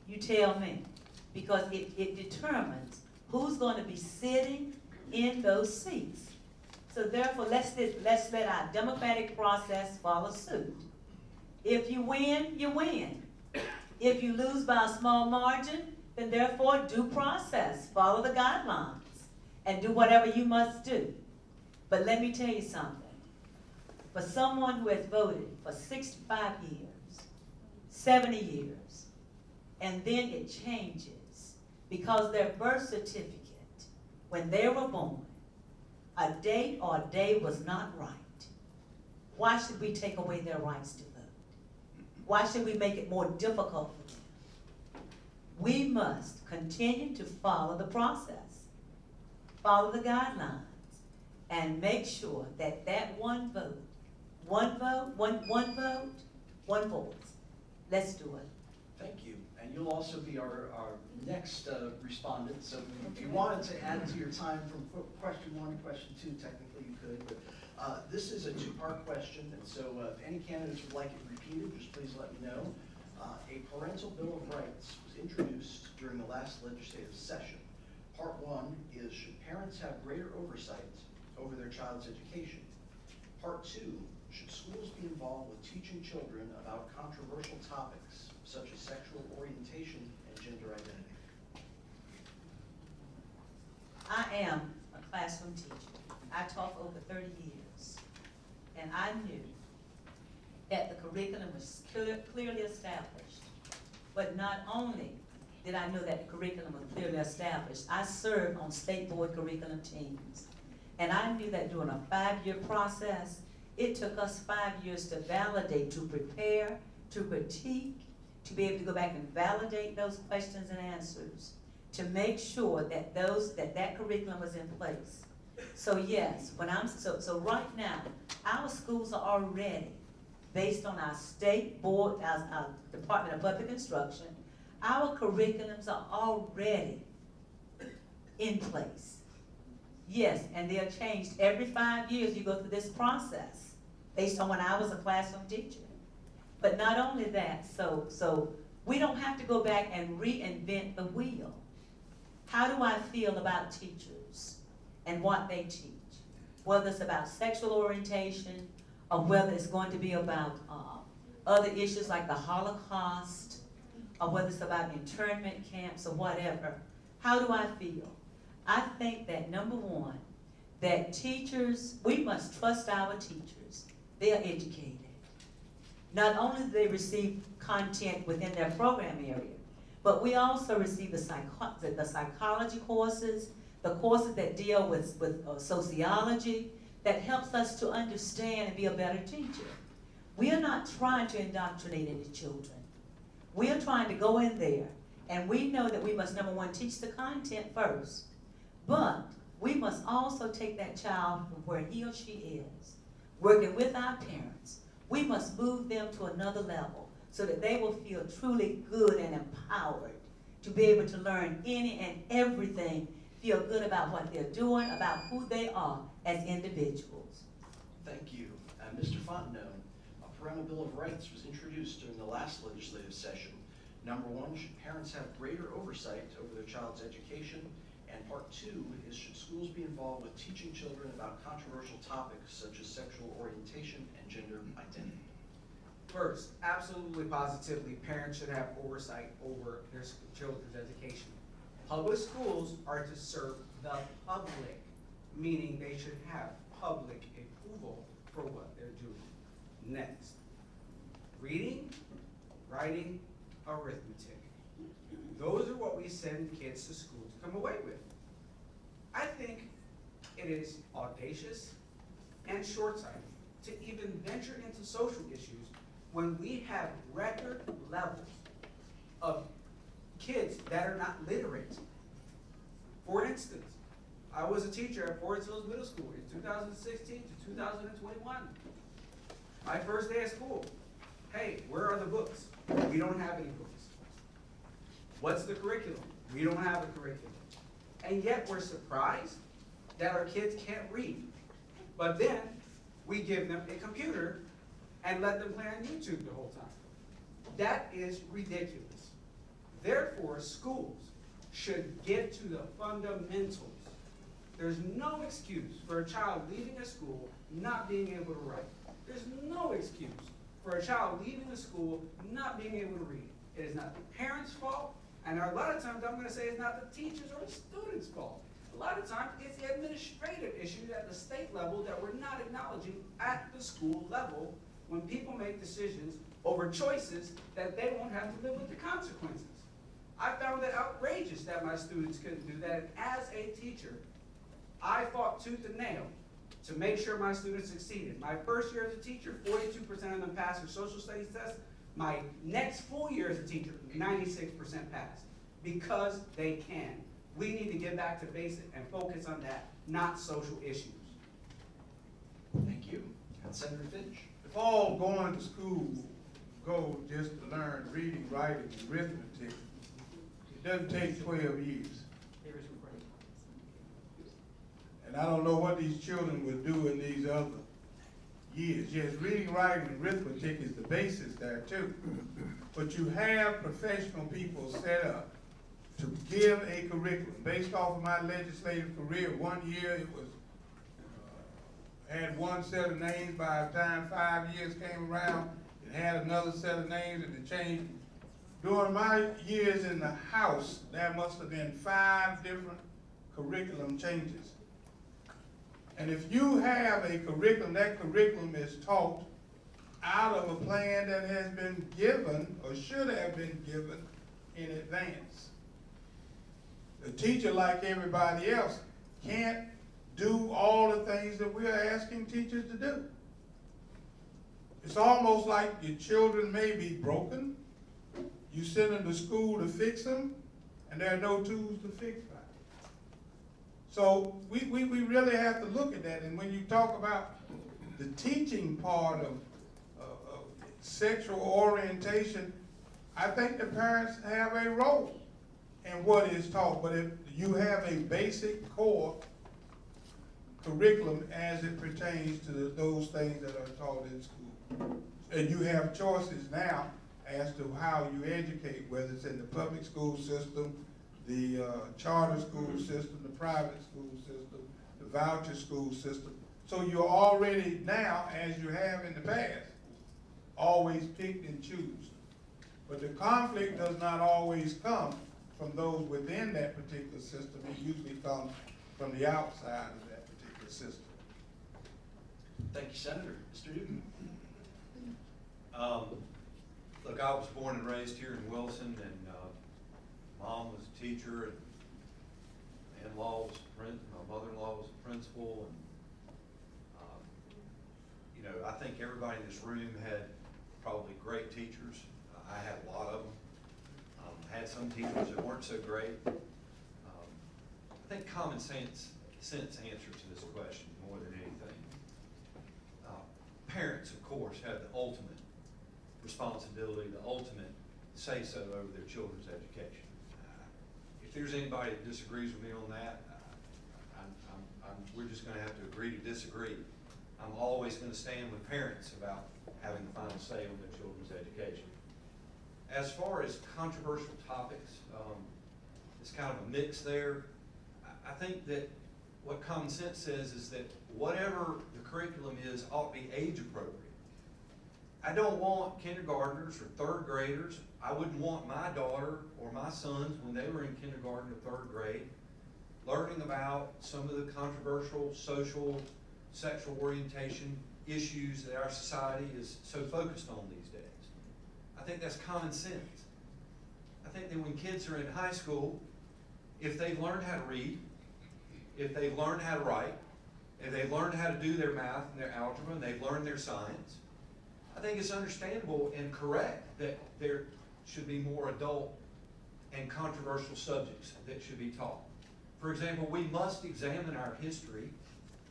You tell me. Because it determines who's going to be sitting in those seats. So therefore, let's let our democratic process follow suit. If you win, you win. If you lose by a small margin, then therefore due process, follow the guidelines, and do whatever you must do. But let me tell you something. For someone who has voted for 65 years, 70 years, and then it changes because their birth certificate, when they were born, a date or a day was not right. Why should we take away their rights to vote? Why should we make it more difficult for them? We must continue to follow the process, follow the guidelines, and make sure that that one vote One vote, one vote, one voice. Let's do it. Thank you. And you'll also be our next respondent, so if you wanted to add to your time from question 1 to question 2, technically you could, but this is a 2-part question, and so if any candidates would like it repeated, just please let me know. A parental bill of rights was introduced during the last legislative session. Part 1 is, should parents have greater oversight over their child's education? Part 2, should schools be involved with teaching children about controversial topics such as sexual orientation and gender identity? I am a classroom teacher. I taught for over 30 years. And I knew that the curriculum was clearly established. But not only did I know that the curriculum was clearly established, I served on state board curriculum teams. And I knew that during a 5-year process, it took us 5 years to validate, to prepare, to critique, to be able to go back and validate those questions and answers, to make sure that that curriculum was in place. So yes, so right now, our schools are already, based on our state board, our Department of Public Instruction, our curriculums are already in place. Yes, and they are changed every 5 years. You go through this process based on when I was a classroom teacher. But not only that, so we don't have to go back and reinvent the wheel. How do I feel about teachers and what they teach? Whether it's about sexual orientation or whether it's going to be about other issues like the Holocaust or whether it's about internment camps or whatever. How do I feel? I think that number one, that teachers, we must trust our teachers. They are educated. Not only do they receive content within their program area, but we also receive the psychology courses, the courses that deal with sociology, that helps us to understand and be a better teacher. We are not trying to indoctrinate any children. We are trying to go in there, and we know that we must, number one, teach the content first, but we must also take that child from where he or she is, working with our parents. We must move them to another level so that they will feel truly good and empowered to be able to learn any and everything, feel good about what they're doing, about who they are as individuals. Thank you. Mr. Fontenot, a parental bill of rights was introduced during the last legislative session. Number 1, should parents have greater oversight over their child's education? And part 2 is, should schools be involved with teaching children about controversial topics such as sexual orientation and gender identity? First, absolutely positively, parents should have oversight over their children's education. Public schools are to serve the public, meaning they should have public approval for what they're doing. Next, reading, writing, arithmetic. Those are what we send kids to school to come away with. I think it is audacious and short-sighted to even venture into social issues when we have record levels of kids that are not literate. For instance, I was a teacher at Forest Hills Middle School in 2016 to 2021. My first day of school, hey, where are the books? We don't have any books. What's the curriculum? We don't have a curriculum. And yet we're surprised that our kids can't read. But then we give them a computer and let them play on YouTube the whole time. That is ridiculous. Therefore, schools should get to the fundamentals. There's no excuse for a child leaving a school not being able to write. There's no excuse for a child leaving a school not being able to read. It is not the parents' fault, and a lot of times I'm going to say it's not the teachers or the students' fault. A lot of times it's the administrative issues at the state level that we're not acknowledging at the school level when people make decisions over choices that they won't have to live with the consequences. I found it outrageous that my students couldn't do that. And as a teacher, I fought tooth and nail to make sure my students succeeded. My first year as a teacher, 42% of them passed their social studies test. My next full year as a teacher, 96% passed, because they can. We need to get back to basic and focus on that, not social issues. Thank you. Senator Fitch. fall going to school, go just to learn reading, writing, and arithmetic, it doesn't take 12 years. And I don't know what these children will do in these other years. Yes, reading, writing, and arithmetic is the basis there too. But you have professional people set up to give a curriculum. Based off of my legislative career, 1 year it was, had one set of names. By the time 5 years came around, it had another set of names and it changed. During my years in the House, there must have been 5 different curriculum changes. And if you have a curriculum, that curriculum is taught out of a plan that has been given or should have been given in advance. The teacher, like everybody else, can't do all the things that we are asking teachers to do. It's almost like your children may be broken. You send them to school to fix them, and there are no tools to fix them. So we really have to look at that. And when you talk about the teaching part of sexual orientation, I think the parents have a role in what is taught. But if you have a basic core curriculum as it pertains to those things that are taught in school, and you have choices now as to how you educate, whether it's in the public school system, the charter school system, the private school system, the voucher school system. So you're already now, as you have in the past, always picked and choose. But the conflict does not always come from those within that particular system. It usually comes from the outside of that particular system. Thank you, Senator. Mr. Newton. Look, I was born and raised here in Wilson, and Mom was a teacher, and in-law was my mother-in-law was a principal, and you know, I think everybody in this room had probably great teachers. I had a lot of them. Had some teachers that weren't so great. I think common sense answer to this question more than anything. Parents, of course, have the ultimate responsibility, the ultimate say-so over their children's education. If there's anybody that disagrees with me on that, we're just going to have to agree to disagree. I'm always going to stand with parents about having the final say on their children's education. As far as controversial topics, it's kind of a mix there. I think that what common sense says is that whatever the curriculum is ought to be age appropriate. I don't want kindergartners or third graders. I wouldn't want my daughter or my sons, when they were in kindergarten or third grade, learning about some of the controversial social, sexual orientation issues that our society is so focused on these days. I think that's common sense. I think that when kids are in high school, if they've learned how to read, if they've learned how to write, if they've learned how to do their math and their algebra, and they've learned their science, I think it's understandable and correct that there should be more adult and controversial subjects that should be taught. For example, we must examine our history.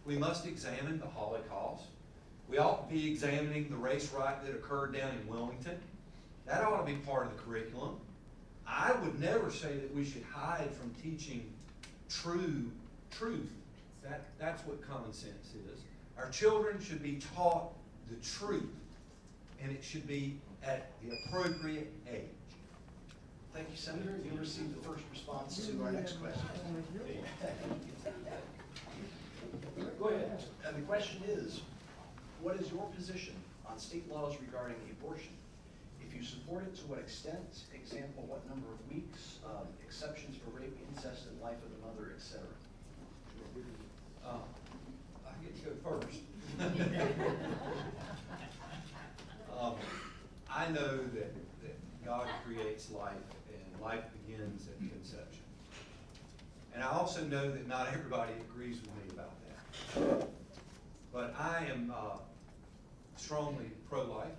We must examine the Holocaust. We ought to be examining the race riot that occurred down in Wilmington. That ought to be part of the curriculum. I would never say that we should hide from teaching truth. That's what common sense is. Our children should be taught the truth, and it should be at the appropriate age. Thank you, Senator. You received the first response to our next question. Go ahead. And the question is, what is your position on state laws regarding abortion? If you support it, to what extent? Example, what number of weeks? Exceptions for rape, incest, and life of the mother, etc. I get to go first. I know that God creates life, and life begins at conception. And I also know that not everybody agrees with me about that. But I am strongly pro-life.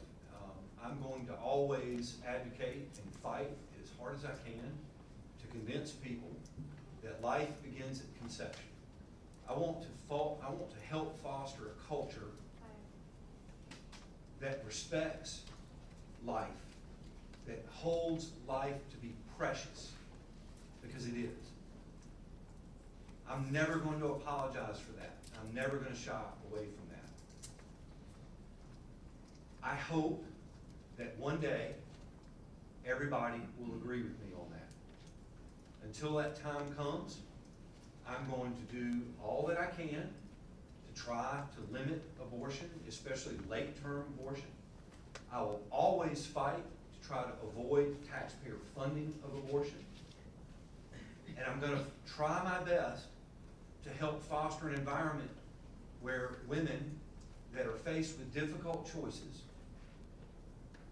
I'm going to always advocate and fight as hard as I can to convince people that life begins at conception. I want to help foster a culture that respects life, that holds life to be precious, because it is. I'm never going to apologize for that. I'm never going to shy away from that. I hope that one day everybody will agree with me on that. Until that time comes, I'm going to do all that I can to try to limit abortion, especially late-term abortion. I will always fight to try to avoid taxpayer funding of abortion. And I'm going to try my best to help foster an environment where women that are faced with difficult choices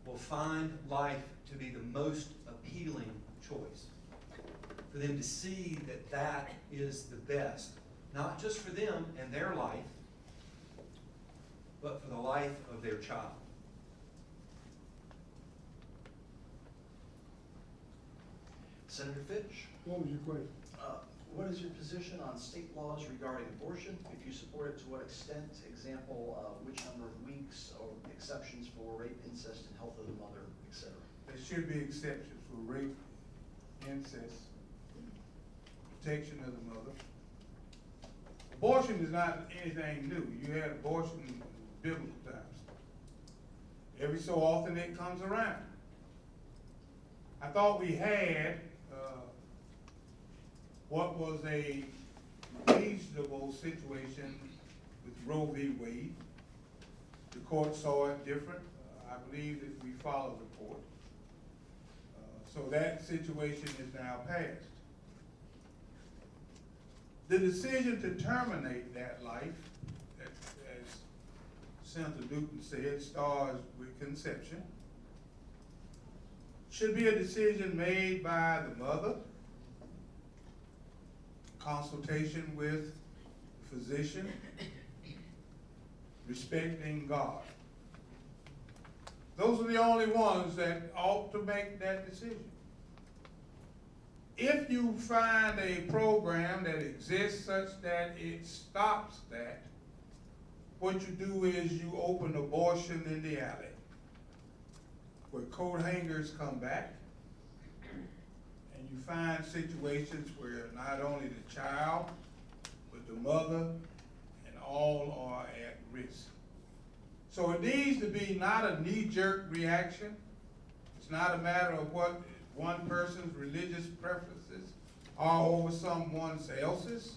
will find life to be the most appealing choice. For them to see that that is the best, not just for them and their life, but for the life of their child. Senator Fitch, What was your question? what is your position on state laws regarding abortion? If you support it, to what extent? Example, which number of weeks, or exceptions for rape, incest, and health of the mother, etc. There should be exceptions for rape, incest, protection of the mother. Abortion is not anything new. You had abortion in biblical times. Every so often it comes around. I thought we had what was a reasonable situation with Roe v. Wade. The court saw it different. I believe that we followed the court. So that situation is now passed. The decision to terminate that life, as Senator Newton said, starts with conception, should be a decision made by the mother, consultation with the physician, respecting God. Those are the only ones that ought to make that decision. If you find a program that exists such that it stops that, what you do is you open abortion in the alley, where coat hangers come back, and you find situations where not only the child, but the mother and all are at risk. So it needs to be not a knee-jerk reaction. It's not a matter of what one person's religious preferences are over someone else's,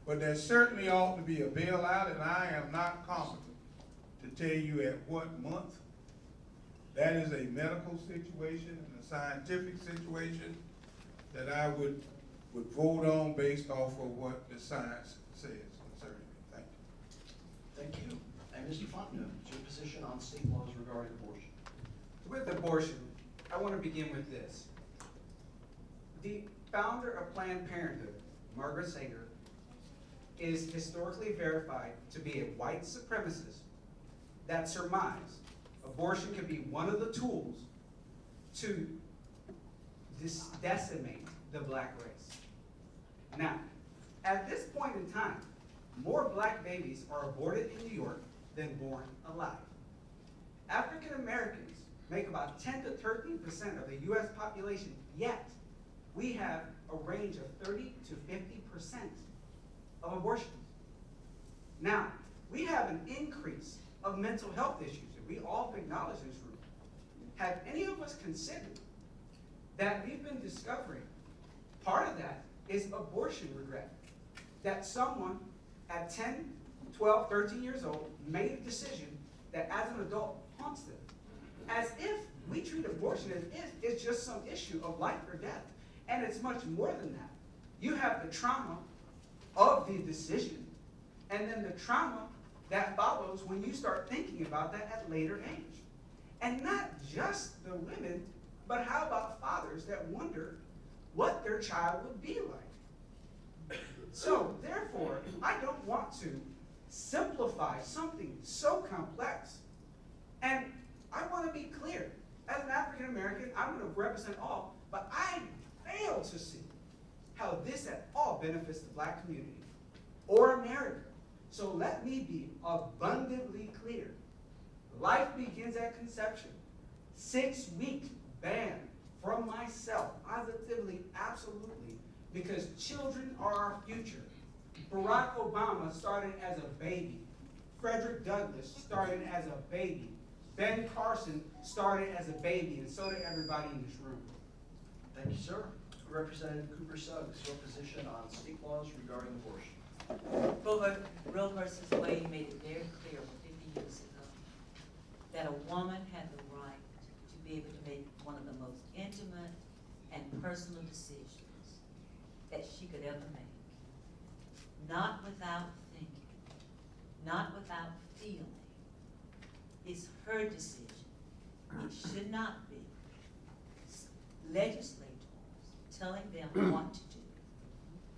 but there certainly ought to be a bailout, and I am not competent to tell you at what month. That is a medical situation and a scientific situation that I would vote on based off of what the science says concerning it. Thank you. Thank you. And Mr. Fontenot, your position on state laws regarding abortion? With abortion, I want to begin with this. The founder of Planned Parenthood, Margaret Sanger, is historically verified to be a white supremacist that surmised abortion can be one of the tools to decimate the black race. Now, at this point in time, more black babies are aborted in New York than born alive. African Americans make about 10 to 13% of the US population, yet we have a range of 30 to 50% of abortions. Now, we have an increase of mental health issues, and we all acknowledge this room. Have any of us considered that we've been discovering part of that is abortion regret? That someone at 10, 12, 13 years old made a decision that as an adult haunts them. As if we treat abortion as if it's just some issue of life or death. And it's much more than that. You have the trauma of the decision, and then the trauma that follows when you start thinking about that at later age. And not just the women, but how about fathers that wonder what their child would be like? So, therefore, I don't want to simplify something so complex. And I want to be clear. As an African American, I'm going to represent all, but I fail to see how this at all benefits the black community or America. So let me be abundantly clear. Life begins at conception. 6 weeks ban from myself, positively, absolutely, because children are our future. Barack Obama started as a baby. Frederick Douglass started as a baby. Ben Carson started as a baby, and so did everybody in this room. Thank you, sir. Representative Cooper-Suggs, your position on state laws regarding abortion. Roe versus Wade made it very clear 50 years ago that a woman had the right to be able to make one of the most intimate and personal decisions that she could ever make. Not without thinking, not without feeling. It's her decision. It should not be legislators telling them what to do.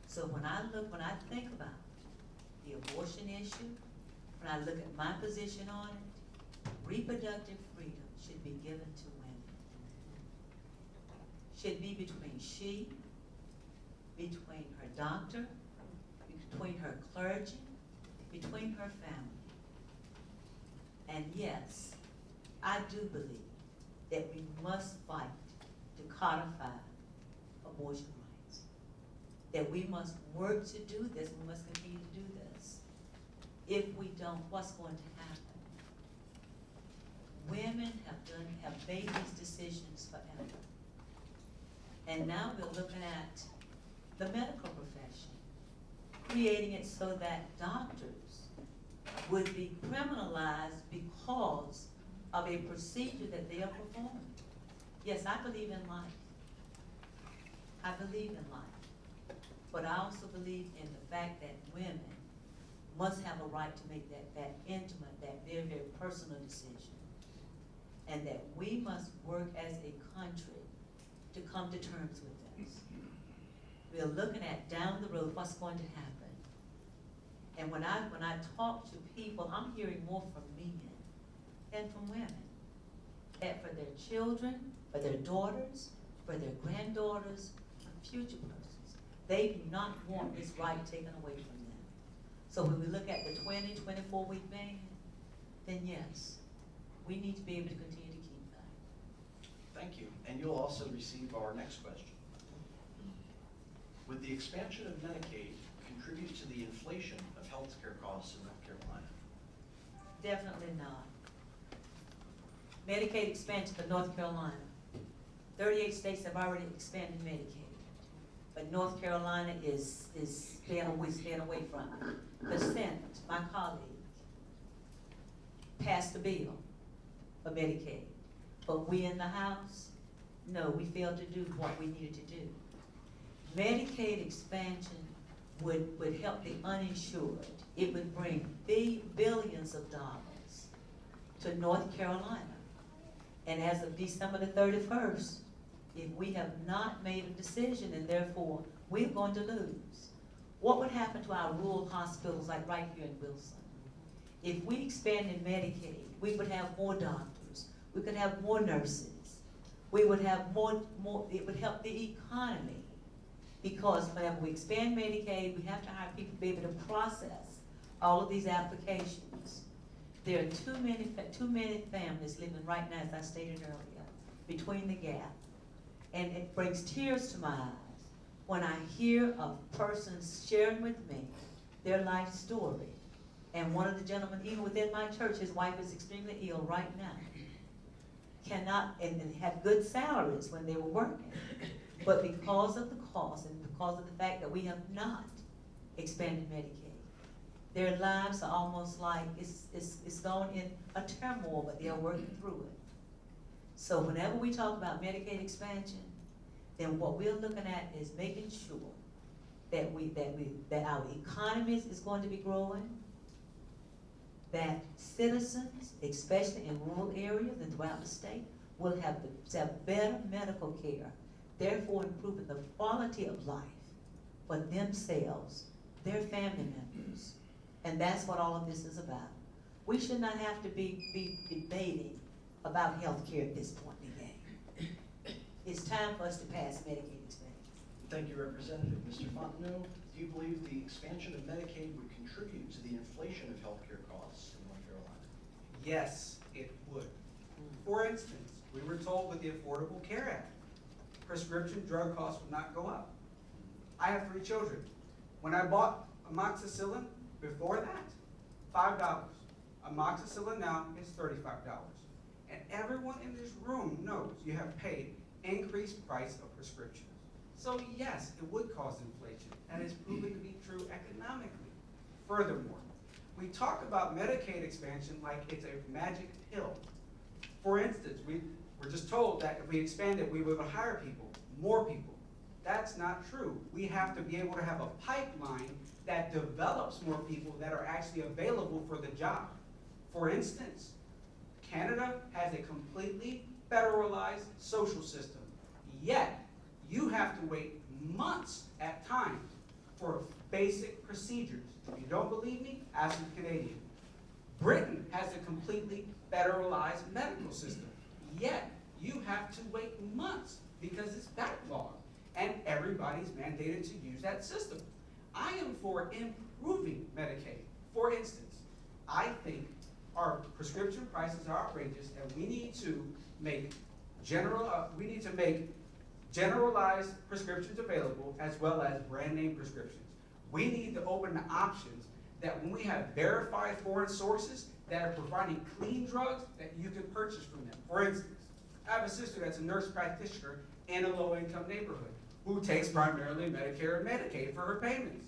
So when I think about the abortion issue, when I look at my position on it, reproductive freedom should be given to women. Should be between between her doctor, between her clergy, between her family. And yes, I do believe that we must fight to codify abortion rights. That we must work to do this, we must continue to do this. If we don't, what's going to happen? Women have made these decisions forever. And now we're looking at the medical profession, creating it so that doctors would be criminalized because of a procedure that they are performing. Yes, I believe in life. I believe in life. But I also believe in the fact that women must have a right to make that intimate, that very, very personal decision. And that we must work as a country to come to terms with this. We're looking at down the road what's going to happen. And when I talk to people, I'm hearing more from men than from women. That for their children, for their daughters, for their granddaughters, for future persons, they do not want this right taken away from them. So when we look at the 24-week ban, then yes, we need to be able to continue to keep that. Thank you. And you'll also receive our next question. Would the expansion of Medicaid contribute to the inflation of healthcare costs in North Carolina? Definitely not. Medicaid expansion for North Carolina. 38 states have already expanded Medicaid. But North Carolina is staying away from it. The Senate, my colleague, passed a bill for Medicaid. But we in the House, no, we failed to do what we needed to do. Medicaid expansion would help the uninsured. It would bring billions of dollars to North Carolina. And as of December the 31st, if we have not made a decision and therefore we're going to lose, what would happen to our rural hospitals like right here in Wilson? If we expanded Medicaid, we would have more doctors, we could have more nurses, we would have more, it would help the economy. Because whenever we expand Medicaid, we have to hire people to be able to process all of these applications. There are too many families living right now, as I stated earlier, between the gap. And it brings tears to my eyes when I hear of persons sharing with me their life story. And one of the gentlemen, even within my church, his wife is extremely ill right now. Cannot, and had good salaries when they were working. But because of the cost and because of the fact that we have not expanded Medicaid, their lives are almost like it's gone in a turmoil, but they are working through it. So whenever we talk about Medicaid expansion, then what we're looking at is making sure that our economy is going to be growing, that citizens, especially in rural areas and throughout the state, will have better medical care, therefore improving the quality of life for themselves, their family members. And that's what all of this is about. We should not have to be debating about health care at this point in the game. It's time for us to pass Medicaid expansion. Thank you, Representative. Mr. Fontenot, do you believe the expansion of Medicaid would contribute to the inflation of healthcare costs in North Carolina? Yes, it would. For instance, we were told with the Affordable Care Act, prescription drug costs would not go up. I have 3 children. When I bought amoxicillin before that, $5. Amoxicillin now is $35. And everyone in this room knows you have paid increased price of prescriptions. So yes, it would cause inflation. That is proven to be true economically. Furthermore, we talk about Medicaid expansion like it's a magic pill. For instance, we were just told that if we expanded, we would hire people, more people. That's not true. We have to be able to have a pipeline that develops more people that are actually available for the job. For instance, Canada has a completely federalized social system, yet you have to wait months at times for basic procedures. If you don't believe me, ask a Canadian. Britain has a completely federalized medical system, yet you have to wait months because it's backlogged, and everybody's mandated to use that system. I am for improving Medicaid. For instance, I think our prescription prices are outrageous, and we need to make generalized prescriptions available as well as brand name prescriptions. We need to open the options that when we have verified foreign sources that are providing clean drugs, that you can purchase from them. For instance, I have a sister that's a nurse practitioner in a low-income neighborhood who takes primarily Medicare and Medicaid for her payments.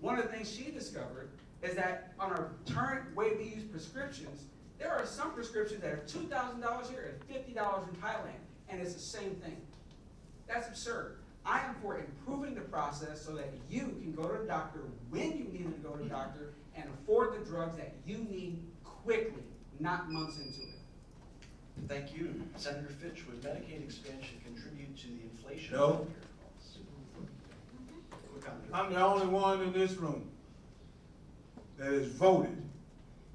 One of the things she discovered is that on our current way we use prescriptions, there are some prescriptions that are $2,000 here and $50 in Thailand, and it's the same thing. That's absurd. I am for improving the process so that you can go to the doctor when you need to go to the doctor and afford the drugs that you need quickly, not months into it. Thank you. Senator Fitch, would Medicaid expansion contribute to the inflation No. of healthcare costs? Quick comment. I'm the only one in this room that has voted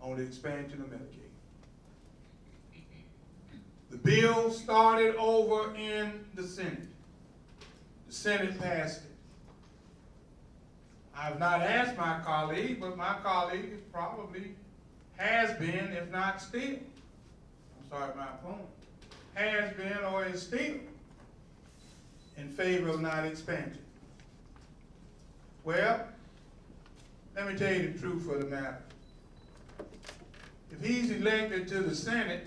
on the expansion of Medicaid. The bill started over in the Senate. The Senate passed it. I've not asked my colleague, but my colleague is probably has been, if not still, I'm sorry, my opponent, has been or is still in favor of not expansion. Well, let me tell you the truth of the matter. If he's elected to the Senate,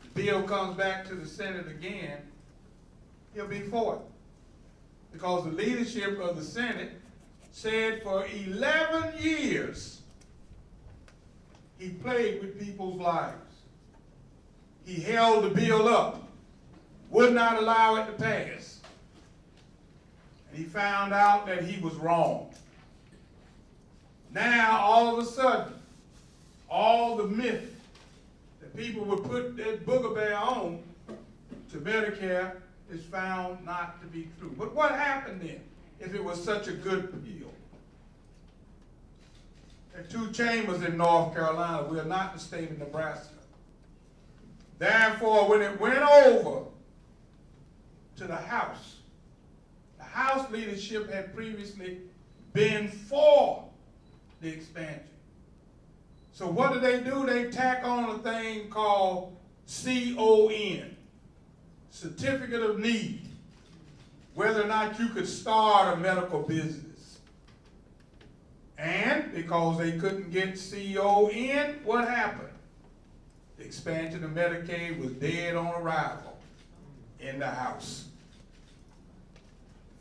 the bill comes back to the Senate again, he'll be for it. Because the leadership of the Senate said for 11 years, he played with people's lives. He held the bill up, would not allow it to pass. And he found out that he was wrong. Now, all of a sudden, all the myth that people would put that booger bear on to Medicare is found not to be true. But what happened then, if it was such a good bill? There are 2 chambers in North Carolina. We are not the state of Nebraska. Therefore, when it went over to the House leadership had previously been for the expansion. So what do? They tack on a thing called CON, Certificate of Need, whether or not you could start a medical business. And because they couldn't get CON, what happened? The expansion of Medicaid was dead on arrival in the House.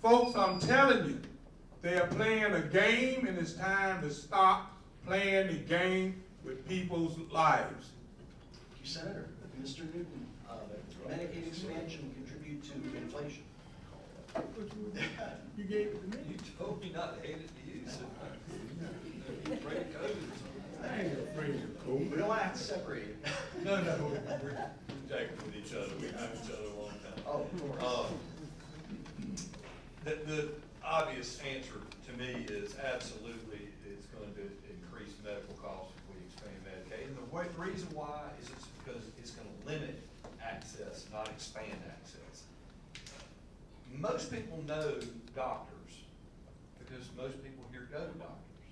Folks, I'm telling you, they are playing a game, and it's time to stop playing the game with people's lives. Thank you, Senator. Mr. Newton, Medicaid expansion contribute to inflation? You gave it to me. You told me not to hand it to you, so I'm afraid of COVID. I ain't afraid of COVID. We don't want to have to separate it. No, we're protected with each other. We've known each other a long time. Oh, of course. The obvious answer to me is absolutely it's going to increase medical costs if we expand Medicaid. And the reason why is it's because it's going to limit access, not expand access. Most people know doctors because most people here go to doctors.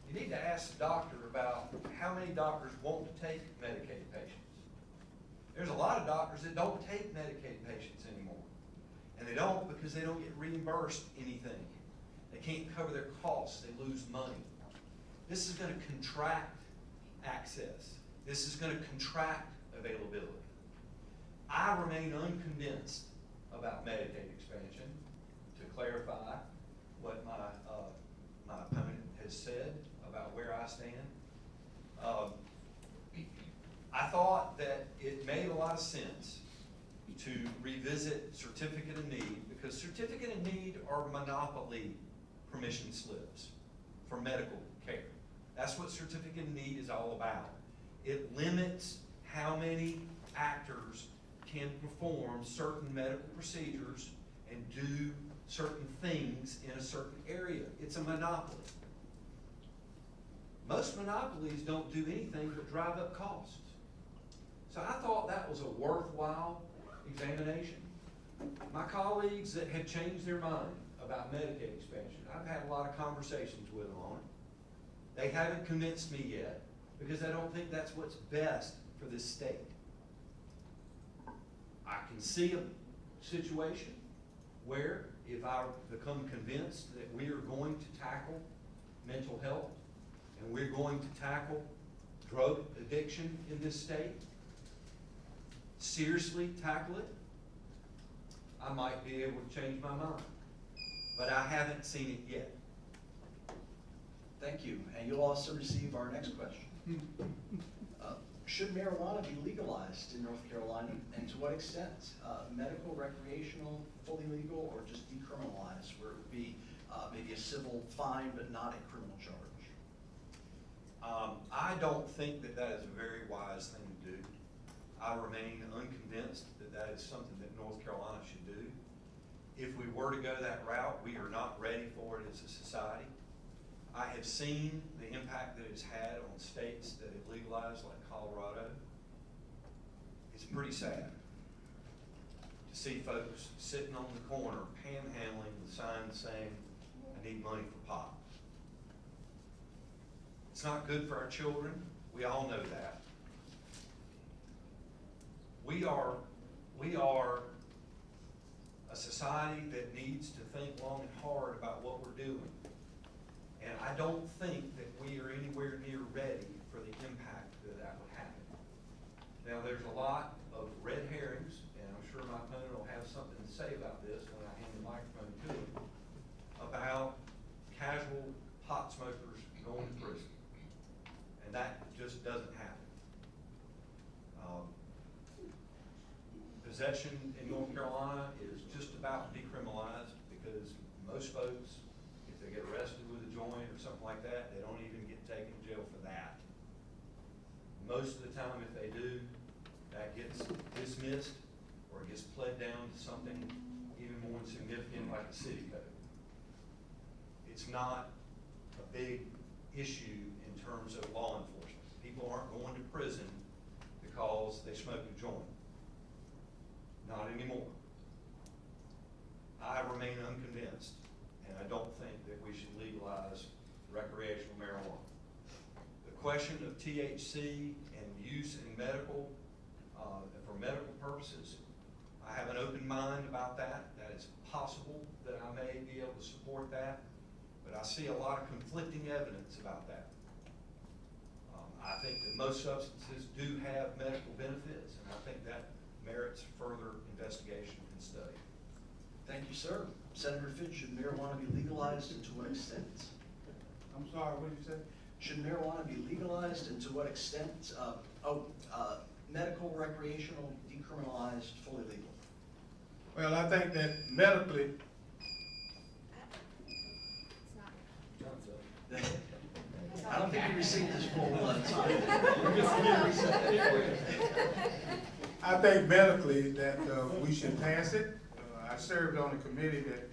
You need to ask the doctor about how many doctors won't take medicated patients. There's a lot of doctors that don't take medicated patients anymore. And they don't because they don't get reimbursed anything. They can't cover their costs, they lose money. This is gonna contract access. This is gonna contract availability. I remain unconvinced about Medicaid expansion. To clarify what my opponent has said about where I stand. I thought that it made a lot of sense to revisit certificate of need, because certificate of need are monopoly permission slips for medical care. That's what certificate of need is all about. It limits how many actors can perform certain medical procedures and do certain things in a certain area. It's a monopoly. Most monopolies don't do anything but drive up costs. So I thought that was a worthwhile examination. My colleagues that have changed their mind about Medicaid expansion, I've had a lot of conversations with them on it. They haven't convinced me yet because I don't think that's what's best for this state. I can see a situation where if I become convinced that we are going to tackle mental health and we're going to tackle drug addiction in this state, seriously tackle it, I might be able to change my mind. But I haven't seen it yet. Thank you, and you'll also receive our next question. Should marijuana be legalized in North Carolina, and to what extent? Medical, recreational, fully legal, or just decriminalized, where it would be maybe a civil fine but not a criminal charge? I don't think that that is a very wise thing to do. I remain unconvinced that that is something that North Carolina should do. If we were to go that route, we are not ready for it as a society. I have seen the impact that it's had on states that have legalized, like Colorado. It's pretty sad to see folks sitting on the corner panhandling with signs saying, "I need money for pot." It's not good for our children. We all know that. We are a society that needs to think long and hard about what we're doing. And I don't think that we are anywhere near ready for the impact that would happen. Now, there's a lot of red herrings, and I'm sure my opponent will have something to say about this when I hand the microphone to him, about casual pot smokers going to prison. And that just doesn't happen. Possession in North Carolina is just about decriminalized because most folks, if they get arrested with a joint or something like that, they don't even get taken to jail for that. Most of the time, if they do, that gets dismissed or it gets pled down to something even more insignificant like a city code. It's not a big issue in terms of law enforcement. People aren't going to prison because they smoke a joint. Not anymore. I remain unconvinced, and I don't think that we should legalize recreational marijuana. The question of THC and use in medical, for medical purposes, I have an open mind about that. That it's possible that I may be able to support that, but I see a lot of conflicting evidence about that. I think that most substances do have medical benefits, and I think that merits further investigation and study. Thank you, sir. Senator Fitch, should marijuana be legalized and to what extent? I'm sorry, what did you say? Should marijuana be legalized and to what extent? Medical, recreational, decriminalized, fully legal? Well, I think that medically, I don't think you received this full time. I think medically that we should pass it. I served on a committee that,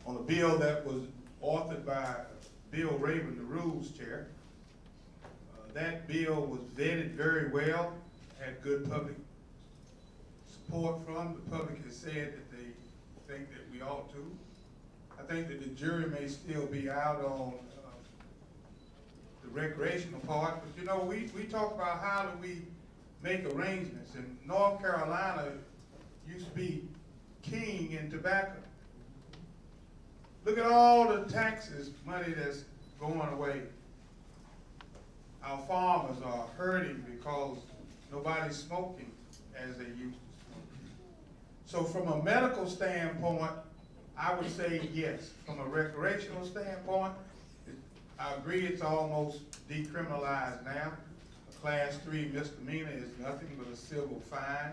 on a bill that was authored by Bill Raven, the Rules Chair. That bill was vetted very well, had good public support from. The public has said that they think that we ought to. I think that the jury may still be out on the recreational part, but you know, we talk about how do we make arrangements. And North Carolina used to be king in tobacco. Look at all the taxes, money that's going away. Our farmers are hurting because nobody's smoking as they used to smoke. So from a medical standpoint, I would say yes. From a recreational standpoint, I agree it's almost decriminalized now. A class 3 misdemeanor is nothing but a civil fine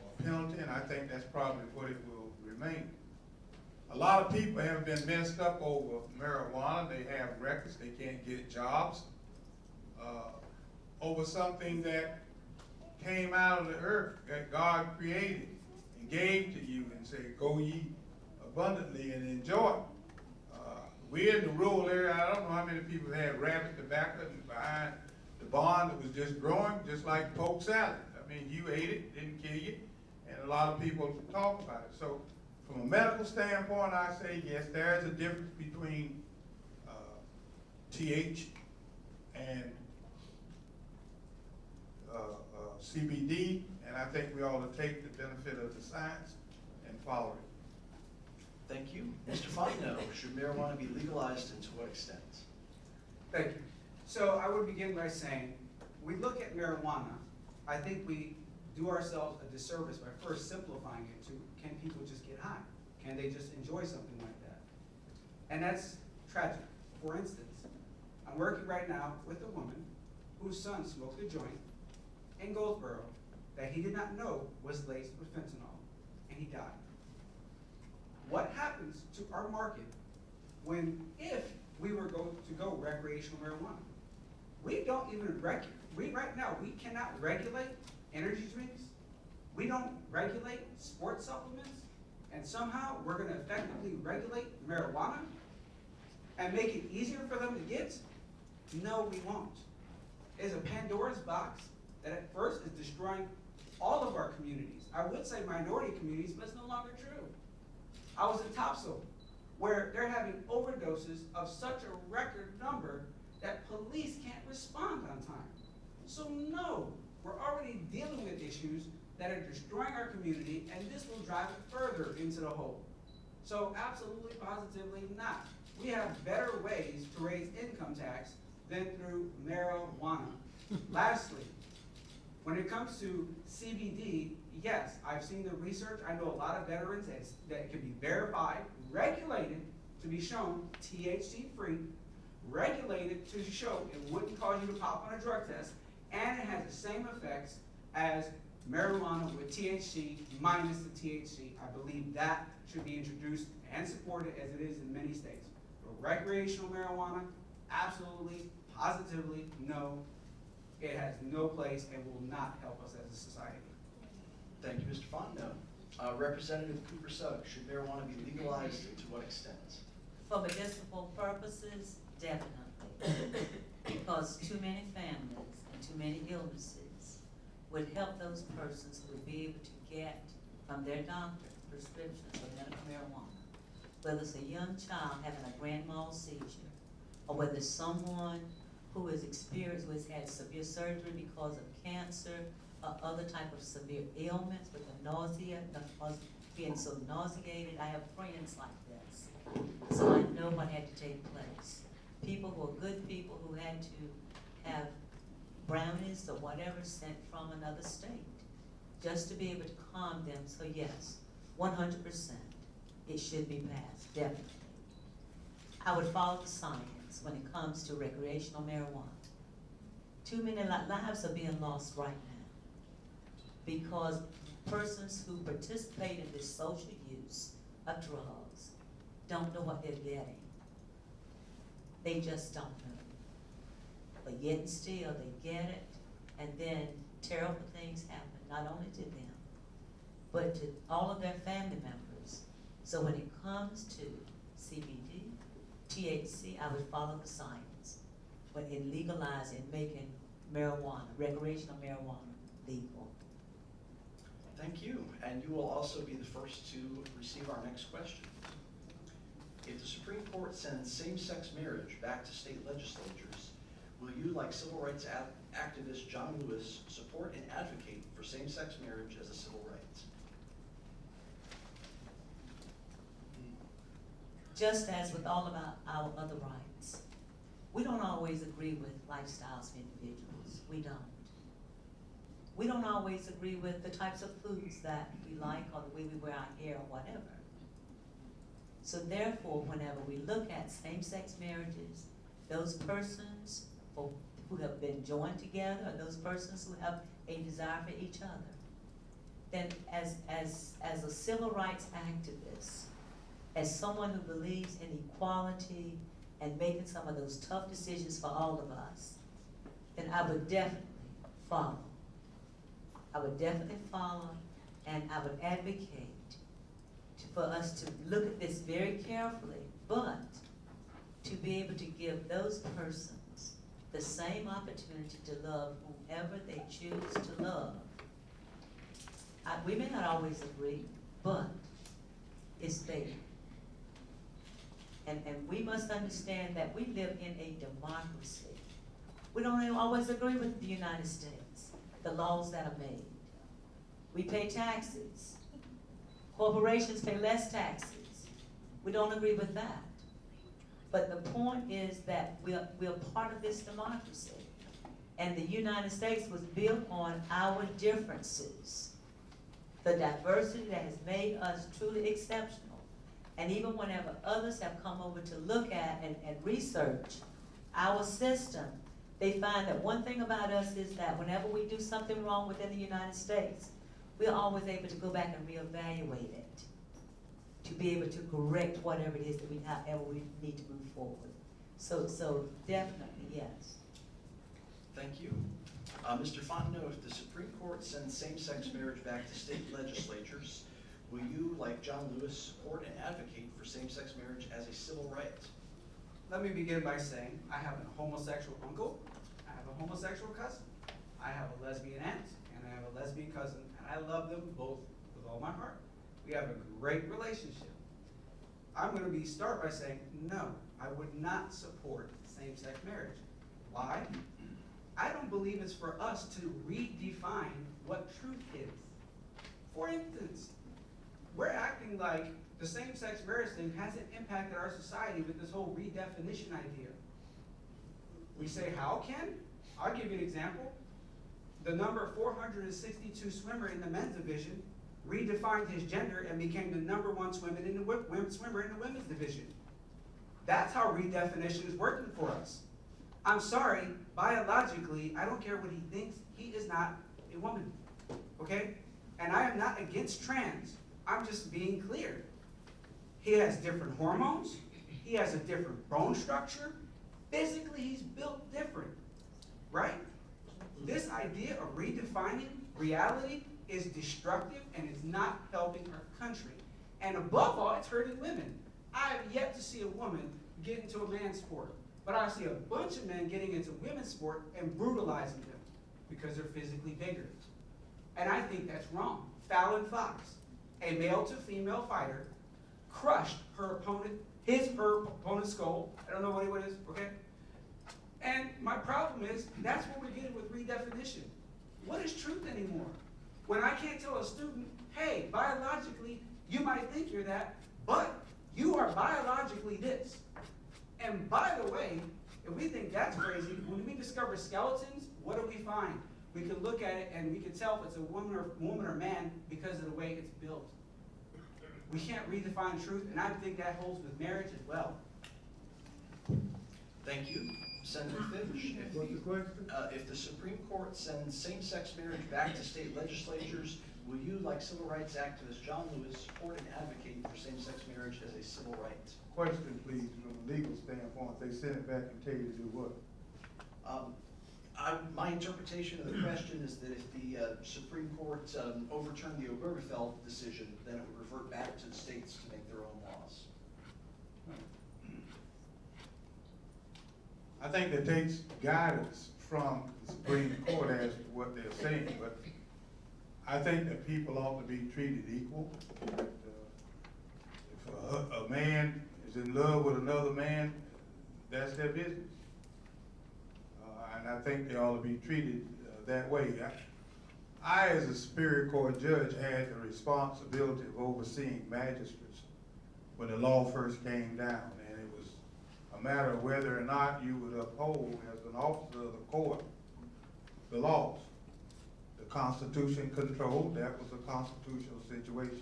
or penalty, and I think that's probably what it will remain. A lot of people have been messed up over marijuana. They have records, they can't get jobs, over something that came out of the earth that God created and gave to you and said, go ye abundantly and enjoy. We're in the rural area. I don't know how many people had rabbit tobacco behind the barn that was just growing, just like poke salad. I mean, you ate it, didn't kill you, and a lot of people talk about it. So from a medical standpoint, I say yes, there is a difference between TH and CBD, and I think we ought to take the benefit of the science and follow it. Thank you. Mr. Fontenot, should marijuana be legalized and to what extent? Thank you. So I would begin by saying, we look at marijuana, I think we do ourselves a disservice by first simplifying it to, can people just get high? Can they just enjoy something like that? And that's tragic. For instance, I'm working right now with a woman whose son smoked a joint in Goldsboro that he did not know was laced with fentanyl, and he died. What happens to our market if we were to go recreational marijuana? We don't even right now, we cannot regulate energy drinks. We don't regulate sports supplements, and somehow we're gonna effectively regulate marijuana and make it easier for them to get? No, we won't. It's a Pandora's box that at first is destroying all of our communities. I would say minority communities, but it's no longer true. I was in Topsail, where they're having overdoses of such a record number that police can't respond on time. So no, we're already dealing with issues that are destroying our community, and this will drive it further into the hole. So absolutely, positively not. We have better ways to raise income tax than through marijuana. Lastly, when it comes to CBD, yes, I've seen the research. I know a lot of veterans that can be verified, regulated to be shown THC-free, regulated to show it wouldn't cause you to pop on a drug test, and it has the same effects as marijuana with THC minus the THC. I believe that should be introduced and supported as it is in many states. But recreational marijuana, absolutely, positively, no. It has no place and will not help us as a society. Thank you, Mr. Fontenot. Representative Cooper-Suggs, should marijuana be legalized and to what extent? For medicinal purposes, definitely. Because too many families and too many illnesses would help those persons who would be able to get from their doctor prescriptions of medical marijuana. Whether it's a young child having a grand mal seizure, or whether it's someone who has experienced, who has had severe surgery because of cancer or other type of severe ailments with the nausea, being so nauseated. I have friends like this, so I know what had to take place. People who are good people who had to have brownies or whatever sent from another state just to be able to calm them. So yes, 100%, it should be passed, definitely. I would follow the science when it comes to recreational marijuana. Too many lives are being lost right now because persons who participate in this social use of drugs don't know what they're getting. They just don't know. But yet and still they get it, and then terrible things happen, not only to them, but to all of their family members. So when it comes to CBD, THC, I would follow the science, but in legalizing, making marijuana, recreational marijuana, legal. Thank you. And you will also be the first to receive our next question. If the Supreme Court sends same-sex marriage back to state legislatures, will you, like civil rights activist John Lewis, support and advocate for same-sex marriage as a civil right? Just as with all of our other rights, we don't always agree with lifestyles of individuals. We don't. We don't always agree with the types of foods that we like or the way we wear our hair or whatever. So therefore, whenever we look at same-sex marriages, those persons who have been joined together, or those persons who have a desire for each other, then as a civil rights activist, as someone who believes in equality and making some of those tough decisions for all of us, then I would definitely follow. I would definitely follow, and I would advocate for us to look at this very carefully, but to be able to give those persons the same opportunity to love whomever they choose to love. We may not always agree, but it's there. And we must understand that we live in a democracy. We don't always agree with the United States, the laws that are made. We pay taxes. Corporations pay less taxes. We don't agree with that. But the point is that we're part of this democracy. And the United States was built on our differences. The diversity that has made us truly exceptional. And even whenever others have come over to look at and research our system, they find that one thing about us is that whenever we do something wrong within the United States, we're always able to go back and reevaluate it, to be able to correct whatever it is that however we need to move forward. So definitely, yes. Thank you. Mr. Fontenot, if the Supreme Court sends same-sex marriage back to state legislatures, will you, like John Lewis, support and advocate for same-sex marriage as a civil right? Let me begin by saying I have a homosexual uncle, I have a homosexual cousin, I have a lesbian aunt, and I have a lesbian cousin, and I love them both with all my heart. We have a great relationship. I'm going to start by saying, no, I would not support same-sex marriage. Why? I don't believe it's for us to redefine what truth is. For instance, we're acting like the same-sex marriage thing hasn't impacted our society with this whole redefinition idea. We say, how, Ken? I'll give you an example. The number 462 swimmer in the men's division redefined his gender and became the #1 swimmer in the women's division. That's how redefinition is working for us. I'm sorry, biologically, I don't care what he thinks, he is not a woman, okay? And I am not against trans, I'm just being clear. He has different hormones, he has a different bone structure, physically he's built different, right? This idea of redefining reality is destructive and it's not helping our country. And above all, it's hurting women. I have yet to see a woman get into a man's sport, but I see a bunch of men getting into women's sport and brutalizing them because they're physically bigger. And I think that's wrong. Fallon Fox, a male to female fighter, crushed her opponent's skull. I don't know what it is, okay? And my problem is, that's what we're getting with redefinition. What is truth anymore? When I can't tell a student, hey, biologically, you might think you're that, but you are biologically this. And by the way, if we think that's crazy, when we discover skeletons, what do we find? We can look at it and we can tell if it's a woman or man because of the way it's built. We can't redefine truth, and I think that holds with marriage as well. Thank you. Senator Fitch, if the Supreme Court sends same-sex marriage back to state legislatures, will you, like civil rights activist John Lewis, support and advocate for same-sex marriage as a civil right? Question, please, from a legal standpoint, they send it back and tell you to do what? My interpretation of the question is that if the Supreme Court overturned the Obergefell decision, then it would revert back to the states to make their own laws. I think that takes guidance from the Supreme Court as to what they're saying, but I think that people ought to be treated equal. That, if a man is in love with another man, that's their business. and I think they ought to be treated that way. I, as a Superior Court judge, had the responsibility of overseeing magistrates when the law first came down, and it was a matter of whether or not you would uphold, as an officer of the court, the laws. The Constitution controlled, that was a constitutional situation.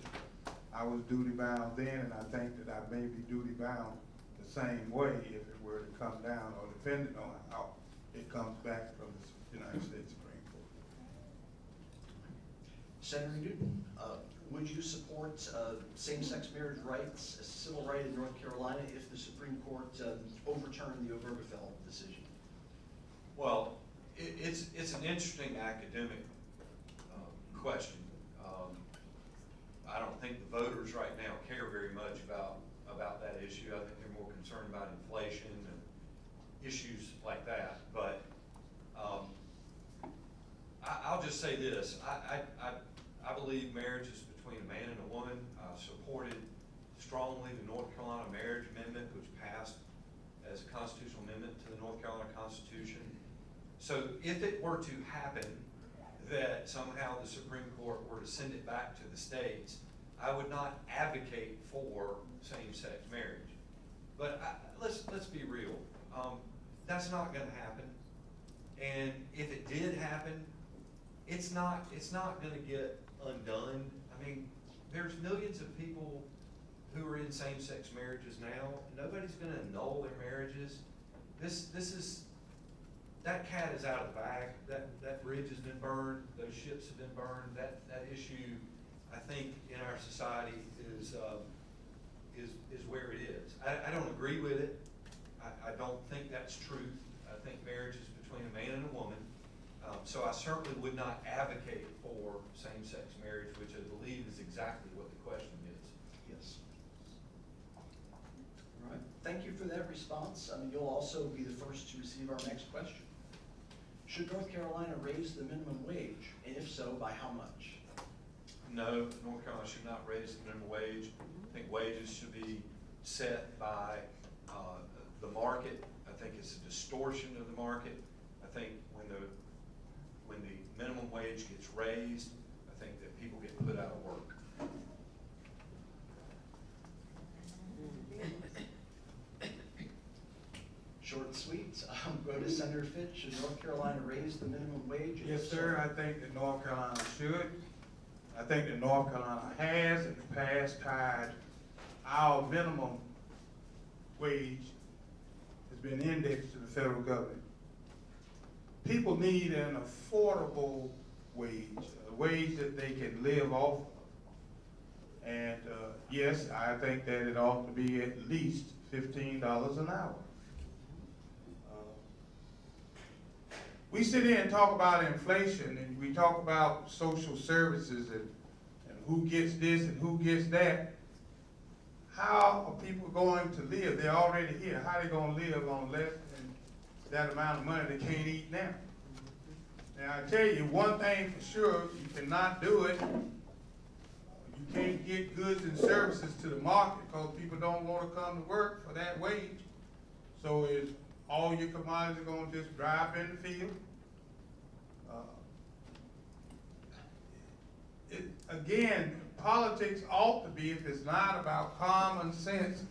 I was duty bound then, and I think that I may be duty bound the same way if it were to come down, or depending on how it comes back from the United States Supreme Court. Senator Newton, would you support same-sex marriage rights, a civil right in North Carolina, if the Supreme Court overturned the Obergefell decision? Well, it's an interesting academic question. I don't think the voters right now care very much about that issue. I think they're more concerned about inflation and issues like that. But I'll just say this: I believe marriage is between a man and a woman. I supported strongly the North Carolina Marriage Amendment, which passed as a constitutional amendment to the North Carolina Constitution. So if it were to happen that somehow the Supreme Court were to send it back to the states, I would not advocate for same-sex marriage. But let's be real. That's not going to happen. And if it did happen, it's not going to get undone. I mean, there's millions of people who are in same-sex marriages now. Nobody's going to annul their marriages. That cat is out of the bag. That bridge has been burned. Those ships have been burned. That issue, I think, in our society is where it is. I don't agree with it. I don't think that's truth. I think marriage is between a man and a woman. So I certainly would not advocate for same-sex marriage, which I believe is exactly what the question is. Yes. All right. Thank you for that response. You'll also be the first to receive our next question. Should North Carolina raise the minimum wage, and if so, by how much? No, North Carolina should not raise the minimum wage. I think wages should be set by the market. I think it's a distortion of the market. I think when the minimum wage gets raised, I think that people get put out of work. Short and sweet. Go to Senator Fitch. Should North Carolina raise the minimum wage? Yes, sir, I think that North Carolina should. I think that North Carolina has in the past tied our minimum wage has been indexed to the federal government. People need an affordable wage, a wage that they can live off of. And yes, I think that it ought to be at least $15 an hour. We sit here and talk about inflation, and we talk about social services and who gets this and who gets that. How are people going to live? They're already here. How are they going to live on less than that amount of money they can't eat now? Now, I tell you one thing for sure, you cannot do it. You can't get goods and services to the market because people don't want to come to work for that wage. So is all your commodities are going to just dry up in the field? Again, politics ought to be, if it's not about common sense,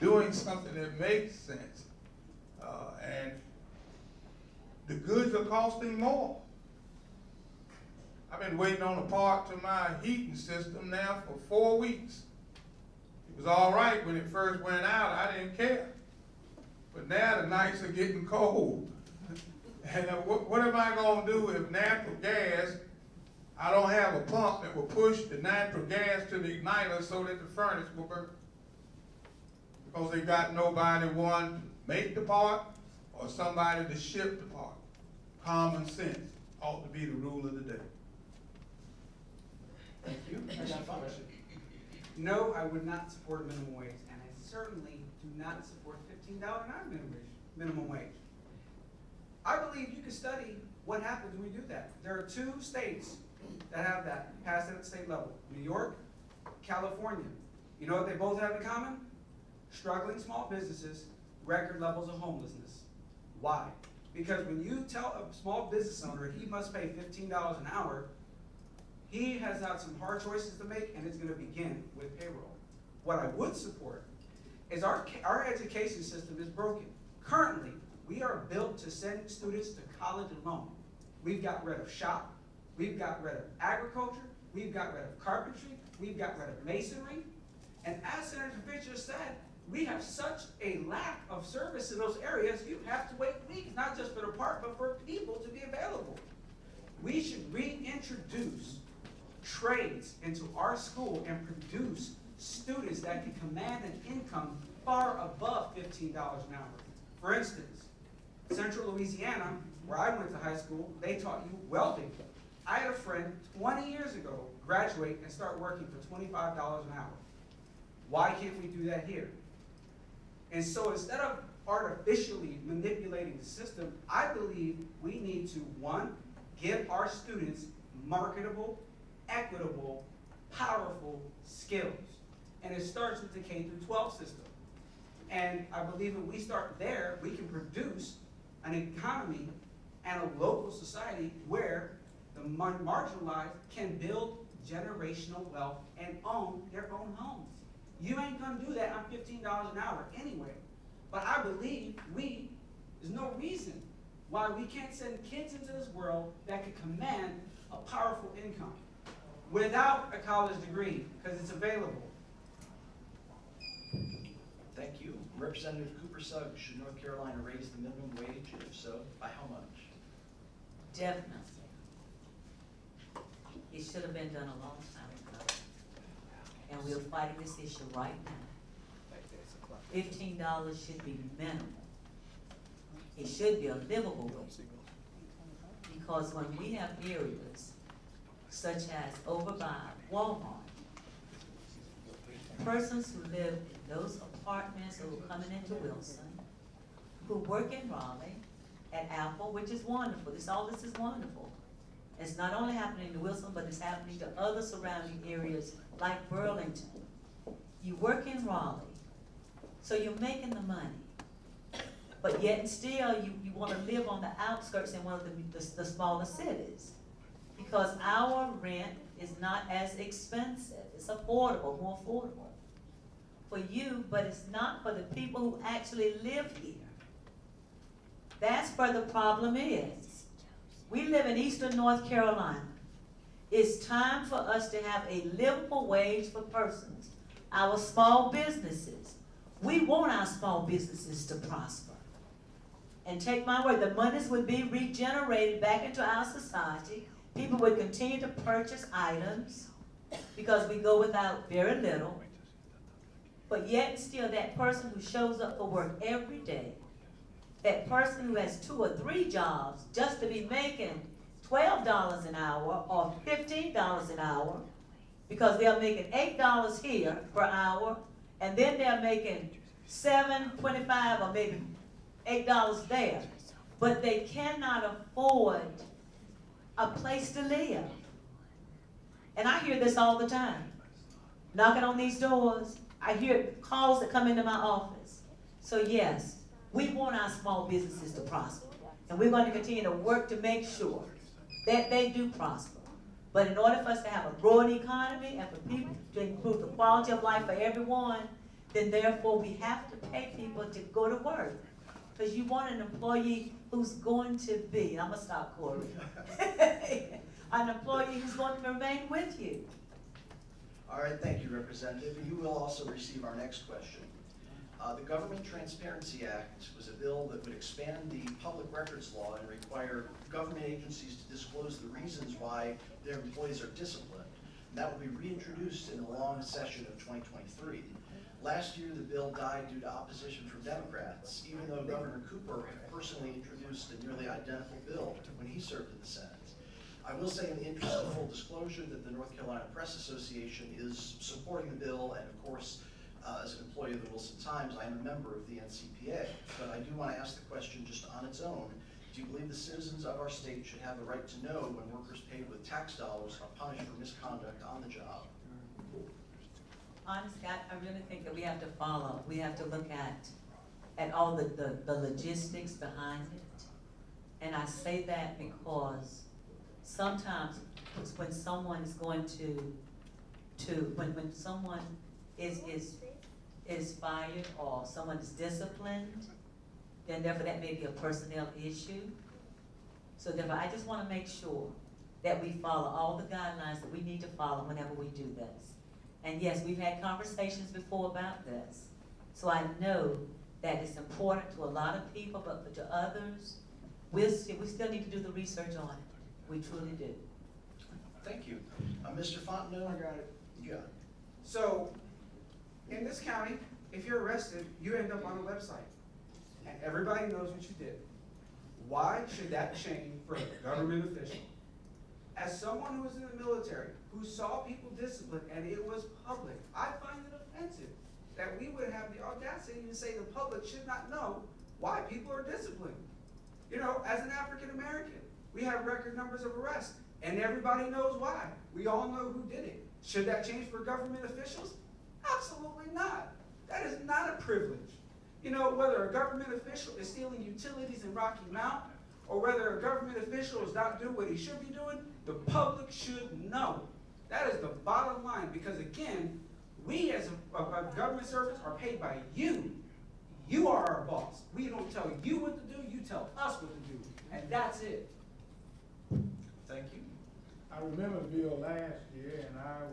doing something that makes sense. And the goods are costing more. I've been waiting on a part to my heating system now for 4 weeks. It was all right when it first went out, I didn't care. But now the nights are getting cold. And what am I gonna do if natural gas, I don't have a pump that will push the natural gas to the igniter so that the furnace will burn? Because they got nobody, one, to make the part or somebody to ship the part. Common sense ought to be the rule of the day. Thank you. Mr. Fox. No, I would not support minimum wage, and I certainly do not support $15 an hour minimum wage. I believe you can study what happens when we do that. There are 2 states that have that, passed it at the state level. New York, California. You know what they both have in common? Struggling small businesses, record levels of homelessness. Why? Because when you tell a small business owner he must pay $15 an hour, he has had some hard choices to make, and it's gonna begin with payroll. What I would support is our education system is broken. Currently, we are built to send students to college alone. We've got rid of shop, we've got rid of agriculture, we've got rid of carpentry, we've got rid of masonry. And as Senator Fitch just said, we have such a lack of service in those areas, you have to wait weeks, not just for the park, but for people to be available. We should reintroduce trades into our school and produce students that can command an income far above $15 an hour. For instance, Central Louisiana, where I went to high school, they taught you welding. I had a friend 20 years ago graduate and start working for $25 an hour. Why can't we do that here? And so instead of artificially manipulating the system, I believe we need to, one, give our students marketable, equitable, powerful skills. And it starts with the K through 12 system. And I believe if we start there, we can produce an economy and a local society where the marginalized can build generational wealth and own their own homes. You ain't gonna do that on $15 an hour anyway. But I believe there's no reason why we can't send kids into this world that can command a powerful income without a college degree, because it's available. Thank you. Representative Cooper-Suggs, should North Carolina raise the minimum wage? If so, by how much? Definitely. It should have been done a long time ago. And we're fighting this issue right now. $15 should be minimal. It should be a livable wage. Because when we have areas such as over by Walmart, persons who live in those apartments who are coming into Wilson, who work in Raleigh, at Apple, which is wonderful. All this is wonderful. It's not only happening to Wilson, but it's happening to other surrounding areas like Burlington. You work in Raleigh, so you're making the money. But yet and still, you want to live on the outskirts in one of the smaller cities. Because our rent is not as expensive. It's affordable, more affordable for you, but it's not for the people who actually live here. That's where the problem is. We live in eastern North Carolina. It's time for us to have a livable wage for persons, our small businesses. We want our small businesses to prosper. And take my word, the monies would be regenerated back into our society. People would continue to purchase items because we go without very little. But yet still, that person who shows up for work every day, that person who has 2 or 3 jobs just to be making $12 an hour or $15 an hour, because they're making $8 here per hour, and then they're making $7.25 or maybe $8 there, but they cannot afford a place to live. And I hear this all the time. Knocking on these doors, I hear calls that come into my office. So yes, we want our small businesses to prosper, and we're going to continue to work to make sure that they do prosper. But in order for us to have a growing economy and for people to improve the quality of life for everyone, then therefore we have to pay people to go to work. Because you want an employee who's going to be, I'm going to stop, Corey, an employee who's going to remain with you. All right, thank you, Representative. You will also receive our next question. The Government Transparency Act was a bill that would expand the public records law and require government agencies to disclose the reasons why their employees are disciplined. And that will be reintroduced in the long session of 2023. Last year, the bill died due to opposition from Democrats, even though Governor Cooper had personally introduced a nearly identical bill when he served in the Senate. I will say in the interest of full disclosure that the North Carolina Press Association is supporting the bill, and of course, as an employee of the Wilson Times, I am a member of the NCPA. But I do want to ask the question just on its own. Do you believe the citizens of our state should have the right to know when workers paid with tax dollars are punished for misconduct on the job? Honestly, I really think that we have to follow. We have to look at all the logistics behind it. And I say that because sometimes when someone is going when someone is fired or someone is disciplined, then therefore that may be a personnel issue. So therefore, I just wanna make sure that we follow all the guidelines that we need to follow whenever we do this. And yes, we've had conversations before about this. So I know that it's important to a lot of people, but to others, we still need to do the research on it. We truly do. Thank you. Mr. Fontenot? I got it. You got it. So, in this county, if you're arrested, you end up on a website, and everybody knows what you did. Why should that change for a government official? As someone who was in the military, who saw people disciplined, and it was public, I find it offensive that we would have the audacity to say the public should not know why people are disciplined. You know, as an African American, we have record numbers of arrests, and everybody knows why. We all know who did it. Should that change for government officials? Absolutely not. That is not a privilege. You know, whether a government official is stealing utilities in Rocky Mount, or whether a government official is not doing what he should be doing, the public should know. That is the bottom line, because again, we as a government servants are paid by you. You are our boss. We don't tell you what to do, you tell us what to do, and that's it. Thank you. I remember the bill last year, and I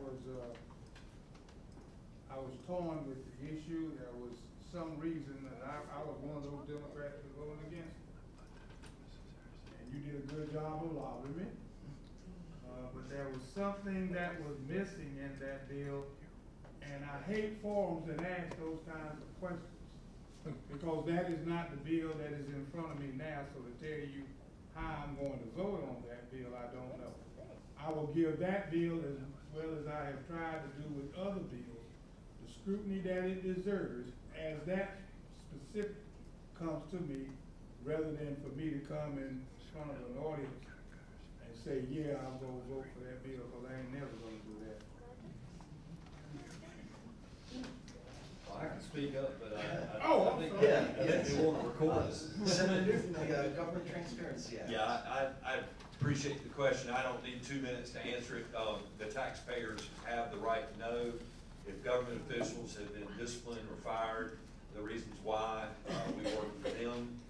was torn with the issue. There was some reason that I was one of those Democrats that voted against it. And you did a good job of lobbying me. But there was something that was missing in that bill, and I hate forums that ask those kinds of questions. Because that is not the bill that is in front of me now, so to tell you how I'm going to vote on that bill, I don't know. I will give that bill, as well as I have tried to do with other bills, the scrutiny that it deserves as that specific comes to me, rather than for me to come in front of an audience and say, yeah, I'll go vote for that bill, because I ain't never gonna do that. Well, I can speak up, but Oh, I think I'm sorry. they want to record us. Senator, the Government Transparency Act. Yeah, I appreciate the question. I don't need 2 minutes to answer it. The taxpayers have the right to know if government officials have been disciplined or fired, the reasons why. We work with them.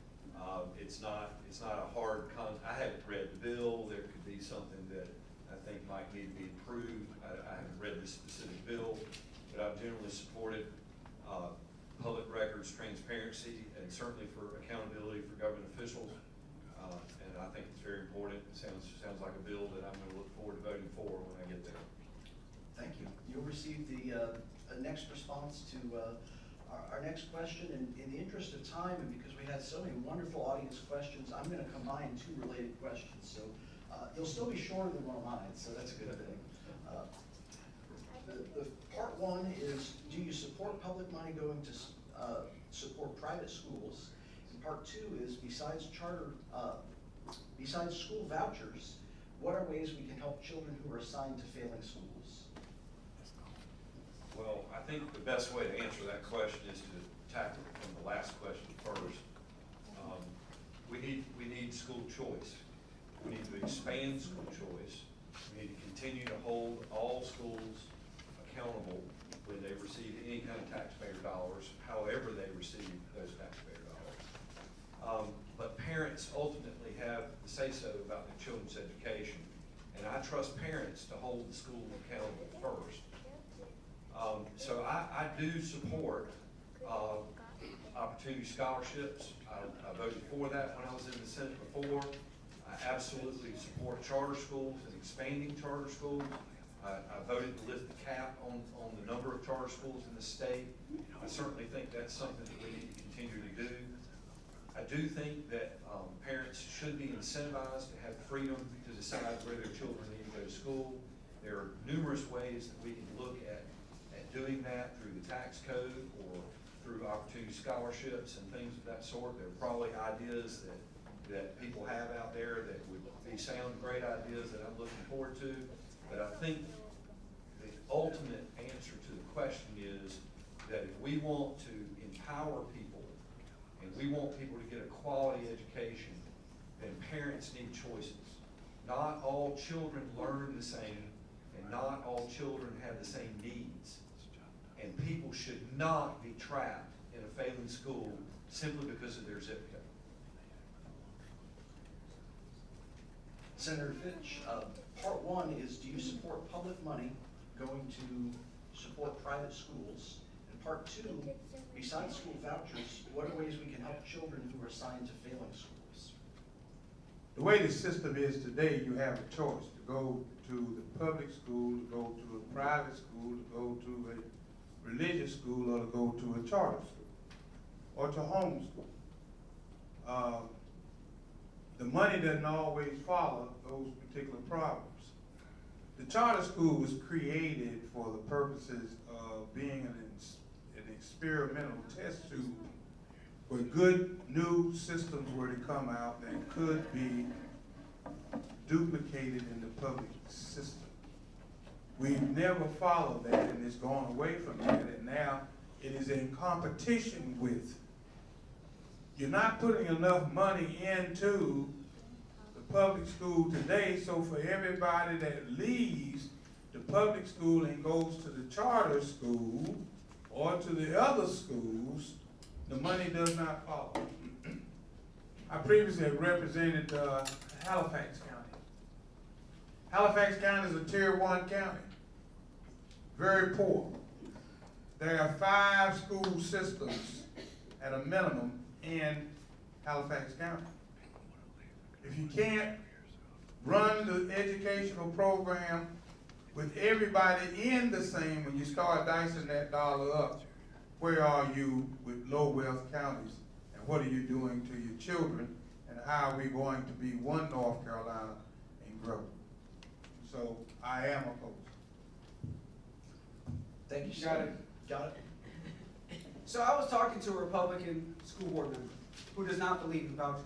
It's not a hard I haven't read the bill. There could be something that I think might need to be improved. I haven't read this specific bill, but I've generally supported public records transparency, and certainly for accountability for government officials. And I think it's very important. It sounds like a bill that I'm going to look forward to voting for when I get there. Thank you. You'll receive the next response to our next question. And in the interest of time, and because we had so many wonderful audience questions, I'm going to combine two related questions. So you'll still be shorter than one of mine, so that's a good thing. The part one is, do you support public money going to support private schools? And part two is, besides school vouchers, what are ways we can help children who are assigned to failing schools? Well, I think the best way to answer that question is to tackle it from the last question first. We need school choice. We need to expand school choice. We need to continue to hold all schools accountable when they receive any kind of taxpayer dollars, however they receive those taxpayer dollars. But parents ultimately have the say-so about their children's education, and I trust parents to hold the school accountable first. So I do support opportunity scholarships. I voted for that when I was in the Senate before. I absolutely support charter schools and expanding charter schools. I voted to lift the cap on the number of charter schools in the state. I certainly think that's something that we need to continue to do. I do think that parents should be incentivized to have freedom to decide where their children need to go to school. There are numerous ways that we can look at doing that through the tax code or through opportunity scholarships and things of that sort. There are probably ideas that people have out there that would sound great ideas that I'm looking forward to. But I think the ultimate answer to the question is that if we want to empower people and we want people to get a quality education, then parents need choices. Not all children learn the same, and not all children have the same needs. And people should not be trapped in a failing school simply because of their zip code. Senator Fitch, part one is, do you support public money going to support private schools? And part two, besides school vouchers, what are ways we can help children who are assigned to failing schools? The way the system is today, you have a choice to go to the public school, to go to a private school, to go to a religious school, or to go to a charter school, or to homeschool. The money doesn't always follow those particular problems. The charter school was created for the purposes of being an experimental test tube where good new systems were to come out that could be duplicated in the public system. We've never followed that, and it's gone away from that, and now it is in competition with. You're not putting enough money into the public school today, so for everybody that leaves the public school and goes to the charter school or to the other schools, the money does not follow. I previously have represented Halifax County. Halifax County is a tier 1 county, very poor. There are 5 school systems at a minimum in Halifax County. If you can't run the educational program with everybody in the same, when you start dicing that dollar up, where are you with low wealth counties? And what are you doing to your children? And how are we going to be one North Carolina and grow? So I am opposed. Thank you, Got sir. it. Got it. So I was talking to a Republican school board member who does not believe in vouchers.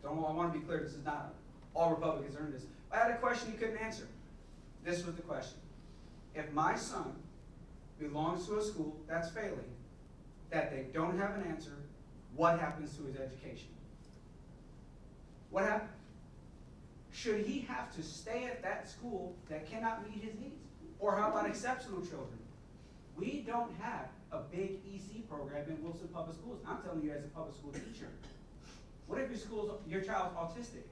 So I want to be clear, this is not all Republicans are in this. I had a question he couldn't answer. This was the question. If my son belongs to a school that's failing, that they don't have an answer, what happens to his education? What happens? Should he have to stay at that school that cannot meet his needs? Or how about exceptional children? We don't have a big EC program in Wilson Public Schools. I'm telling you as a public school teacher. What if your child's autistic?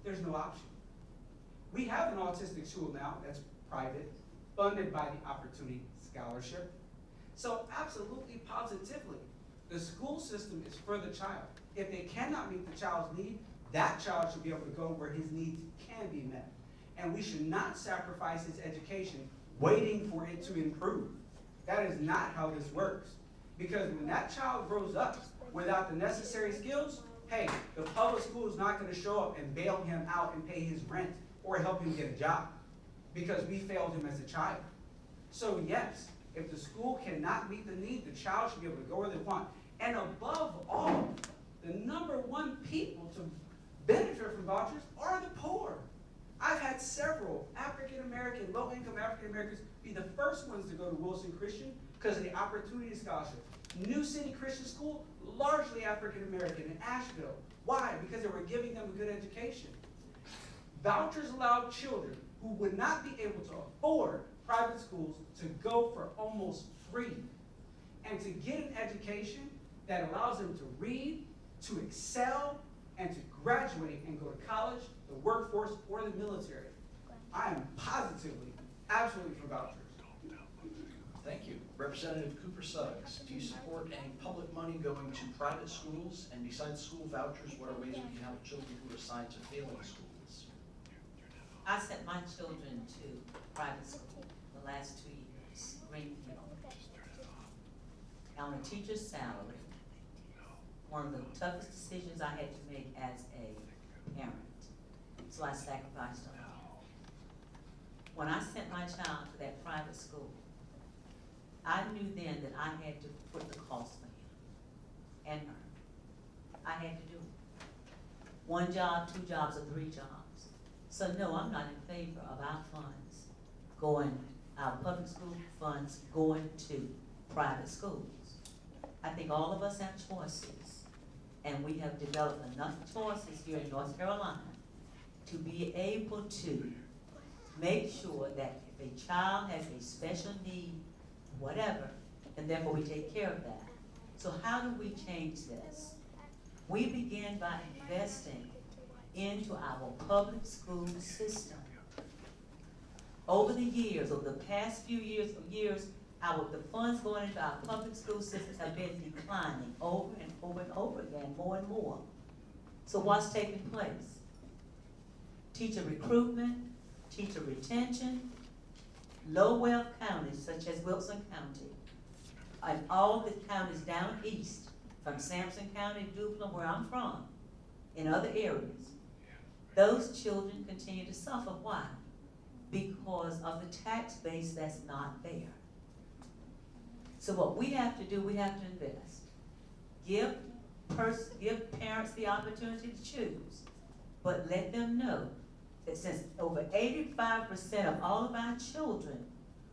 There's no option. We have an autistic school now that's private, funded by the Opportunity Scholarship. So absolutely, positively, the school system is for the child. If they cannot meet the child's need, that child should be able to go where his needs can be met. And we should not sacrifice his education waiting for it to improve. That is not how this works. Because when that child grows up without the necessary skills, hey, the public school is not going to show up and bail him out and pay his rent or help him get a job because we failed him as a child. So yes, if the school cannot meet the need, the child should be able to go where they want. And above all, the #1 people to benefit from vouchers are the poor. I've had several African-American, low-income African-Americans be the first ones to go to Wilson Christian because of the Opportunity Scholarship. New City Christian School, largely African-American in Asheville. Why? Because they were giving them a good education. Vouchers allowed children who would not be able to afford private schools to go for almost free and to get an education that allows them to read, to excel, and to graduate and go to college, the workforce, or the military. I am positively, absolutely for vouchers. Thank you. Representative Cooper-Suggs, do you support any public money going to private schools? And besides school vouchers, what are ways we can help children who are assigned to failing schools? I sent my children to private school the last 2 years, Greenfield. On a teacher's salary, one of the toughest decisions I had to make as a parent. So I sacrificed a lot. When I sent my child to that private school, I knew then that I had to put the cost for him and her. I had to do it. 1 job, 2 jobs, or 3 jobs. So no, I'm not in favor of our funds going, our public school funds going to private schools. I think all of us have choices. and we have developed enough choices here in North Carolina to be able to make sure that if a child has a special need, whatever, and therefore we take care of that. So how do we change this? We begin by investing into our public school system. Over the years, over the past few years, the funds going into our public school systems have been declining over and over and over again, more and more. So what's taking place? Teacher recruitment, teacher retention, low-wealth counties such as Wilson County, and all the counties down east, from Sampson County, Duplin, where I'm from, in other areas, those children continue to suffer. Why? Because of the tax base that's not there. So what we have to do, we have to invest. Give parents the opportunity to choose, but let them know that since over 85% of all of our children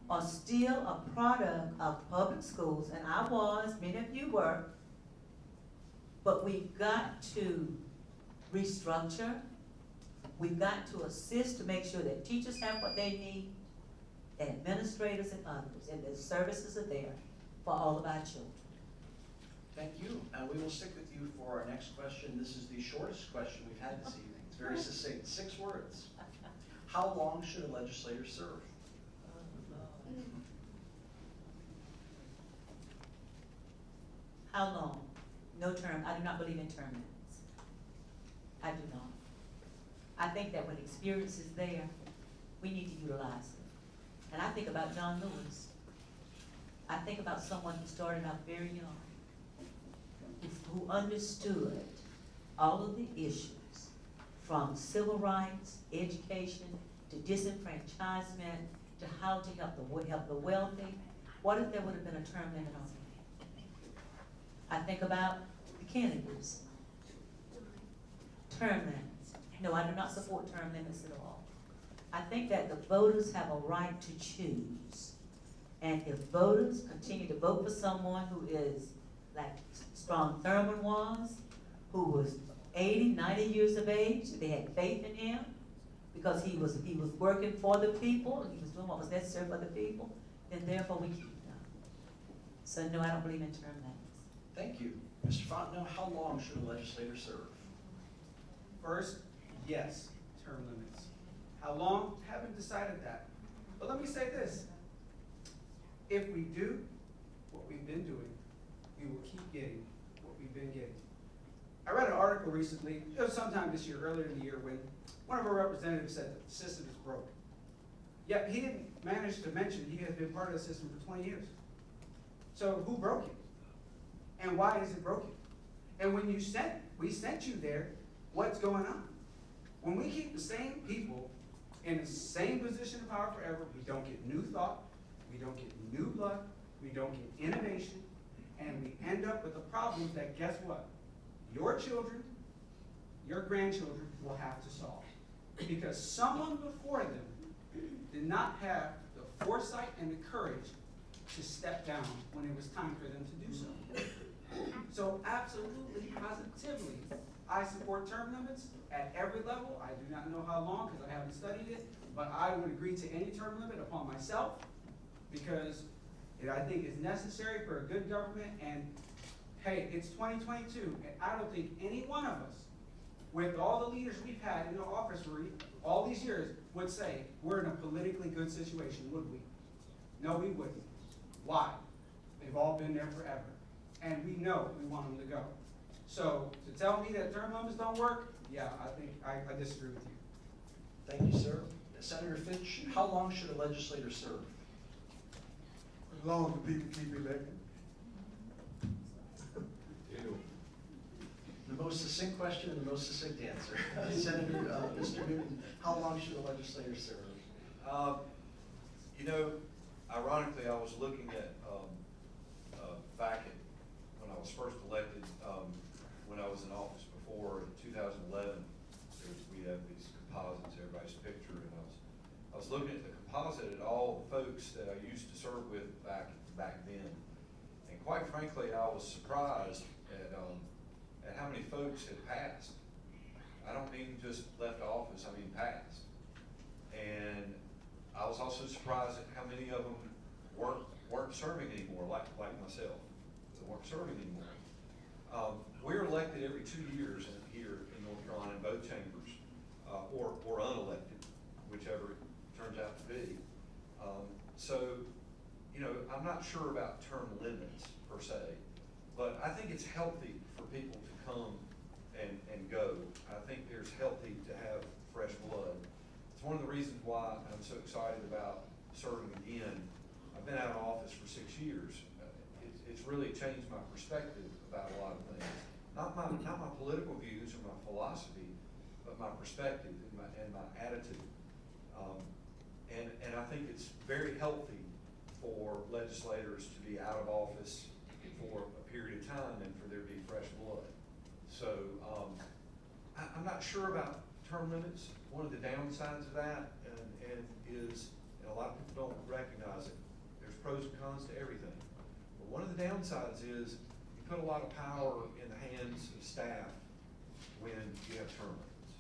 are still a product of public schools, and I was, many of you were, but we've got to restructure. We've got to assist to make sure that teachers have what they need, and administrators and others, and the services are there for all of our children. Thank you, and we will stick with you for our next question. This is the shortest question we've had this evening. It's very succinct, 6 words. How long should a legislator serve? How long? No term. I do not believe in term limits. I do not. I think that when experience is there, we need to utilize it. And I think about John Lewis. I think about someone who started out very young, who understood all of the issues, from civil rights, education, to disenfranchisement, to how to help the wealthy. What if there would have been a term limit on it? I think about the Kennedys. Term limits. No, I do not support term limits at all. I think that the voters have a right to choose. And if voters continue to vote for someone who is like Strom Thurmond was, who was 80, 90 years of age, they had faith in him because he was working for the people, and he was doing what was necessary for the people, then therefore we keep them. So no, I don't believe in term limits. Thank you. Mr. Fontenot, how long should a legislator serve? First, yes, term limits. How long? Haven't decided that. But let me say this. If we do what we've been doing, we will keep getting what we've been getting. I read an article recently, it was sometime this year, earlier in the year, when one of our representatives said that the system is broke. Yet he didn't manage to mention he has been part of the system for 20 years. So who broke it? And why is it broken? And when we sent you there, what's going on? When we keep the same people in the same position of power forever, we don't get new thought, we don't get new blood, we don't get innovation, and we end up with the problems that, guess what? Your children, your grandchildren will have to solve. Because someone before them did not have the foresight and the courage to step down when it was time for them to do so. So absolutely, positively, I support term limits at every level. I do not know how long because I haven't studied it, but I would agree to any term limit upon myself because I think it's necessary for a good government. And hey, it's 2022, and I don't think any one of us, with all the leaders we've had in the office for all these years, would say we're in a politically good situation, would we? No, we wouldn't. Why? They've all been there forever. And we know we want them to go. So to tell me that term limits don't work, yeah, I think I disagree with you. Thank you, sir. Senator Fitch, how long should a legislator serve? As long as the people keep electing. The most succinct question and the most succinct answer. Senator, Mr. Newton, how long should a legislator serve? You know, ironically, I was looking at back at when I was first elected, when I was in office before in 2011. We have these composites, everybody's picture, and I was looking at the composite at all the folks that I used to serve with back then, and quite frankly, I was surprised and how many folks have passed. I don't mean just left office, I mean passed. And I was also surprised at how many of them weren't serving anymore, like myself. They weren't serving anymore. We're elected every 2 years here in North Carolina in both chambers, or unelected, whichever it turns out to be. So, you know, I'm not sure about term limits per se, but I think it's healthy for people to come and go. I think there's healthy to have fresh blood. It's one of the reasons why I'm so excited about serving again. I've been out of office for 6 years. It's really changed my perspective about a lot of things. Not my political views or my philosophy, but my perspective and my attitude. And I think it's very healthy for legislators to be out of office for a period of time and for there to be fresh blood. So I'm not sure about term limits. One of the downsides of that and a lot of people don't recognize it. There's pros and cons to everything. But one of the downsides is you put a lot of power in the hands of staff when you have term limits.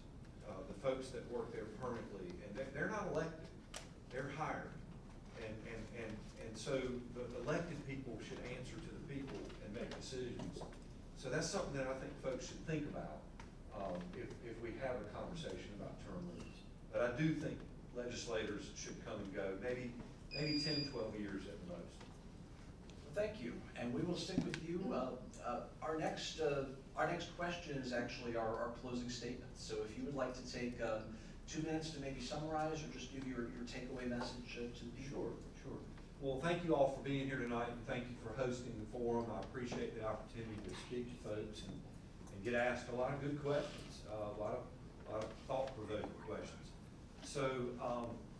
The folks that work there permanently, and they're not elected, they're hired. And so the elected people should answer to the people and make decisions. So that's something that I think folks should think about if we have a conversation about term limits. But I do think legislators should come and go, maybe 10, 12 years at the most. Well, thank you, and we will stick with you. Our next question is actually our closing statement. So if you would like to take 2 minutes to maybe summarize or just give your takeaway message to the people. Sure. Well, thank you all for being here tonight, and thank you for hosting the forum. I appreciate the opportunity to speak to folks and get asked a lot of good questions, a lot of thought-provoking questions. So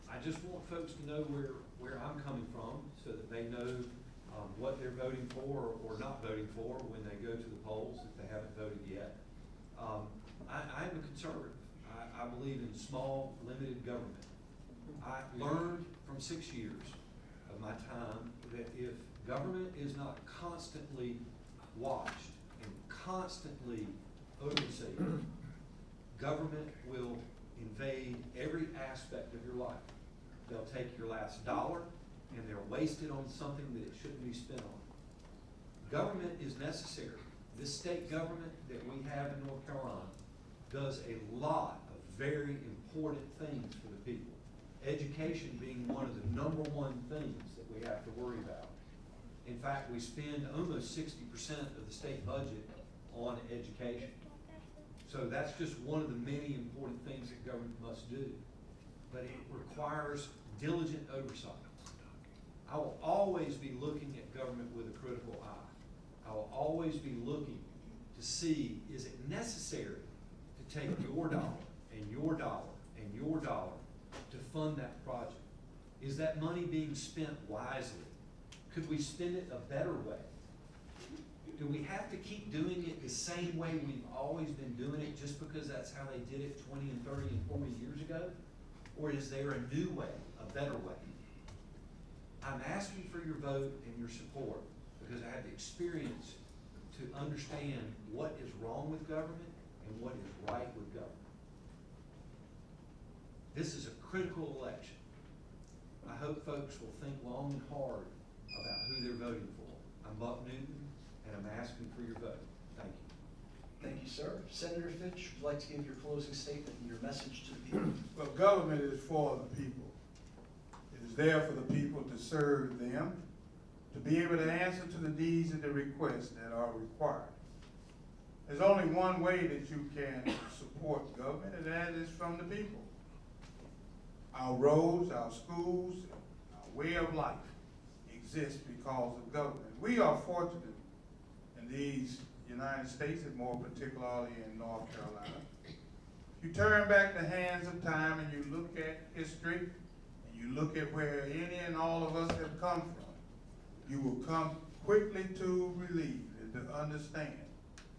I just want folks to know where I'm coming from so that they know what they're voting for or not voting for when they go to the polls if they haven't voted yet. I'm a conservative. I believe in small, limited government. I learned from 6 years of my time that if government is not constantly watched and constantly overseen, government will invade every aspect of your life. They'll take your last dollar and they'll waste it on something that it shouldn't be spent on. Government is necessary. This state government that we have in North Carolina does a lot of very important things for the people. Education being one of the #1 things that we have to worry about. In fact, we spend almost 60% of the state budget on education. So that's just one of the many important things that government must do. But it requires diligent oversight. I will always be looking at government with a critical eye. I will always be looking to see, is it necessary to take your dollar and your dollar and your dollar to fund that project? Is that money being spent wisely? Could we spend it a better way? Do we have to keep doing it the same way we've always been doing it just because that's how they did it 20 and 30 and 40 years ago? Or is there a new way, a better way? I'm asking for your vote and your support because I have the experience to understand what is wrong with government and what is right with government. This is a critical election. I hope folks will think long and hard about who they're voting for. I'm Buck Newton, and I'm asking for your vote. Thank you. Thank you, sir. Senator Fitch, would you like to give your closing statement and your message to the people? Well, government is for the people. It is there for the people to serve them, to be able to answer to the needs and the requests that are required. There's only one way that you can support government, and that is from the people. Our roads, our schools, our way of life exists because of government. We are fortunate in these United States, and more particularly in North Carolina. You turn back the hands of time and you look at history, and you look at where any and all of us have come from, you will come quickly to believe and to understand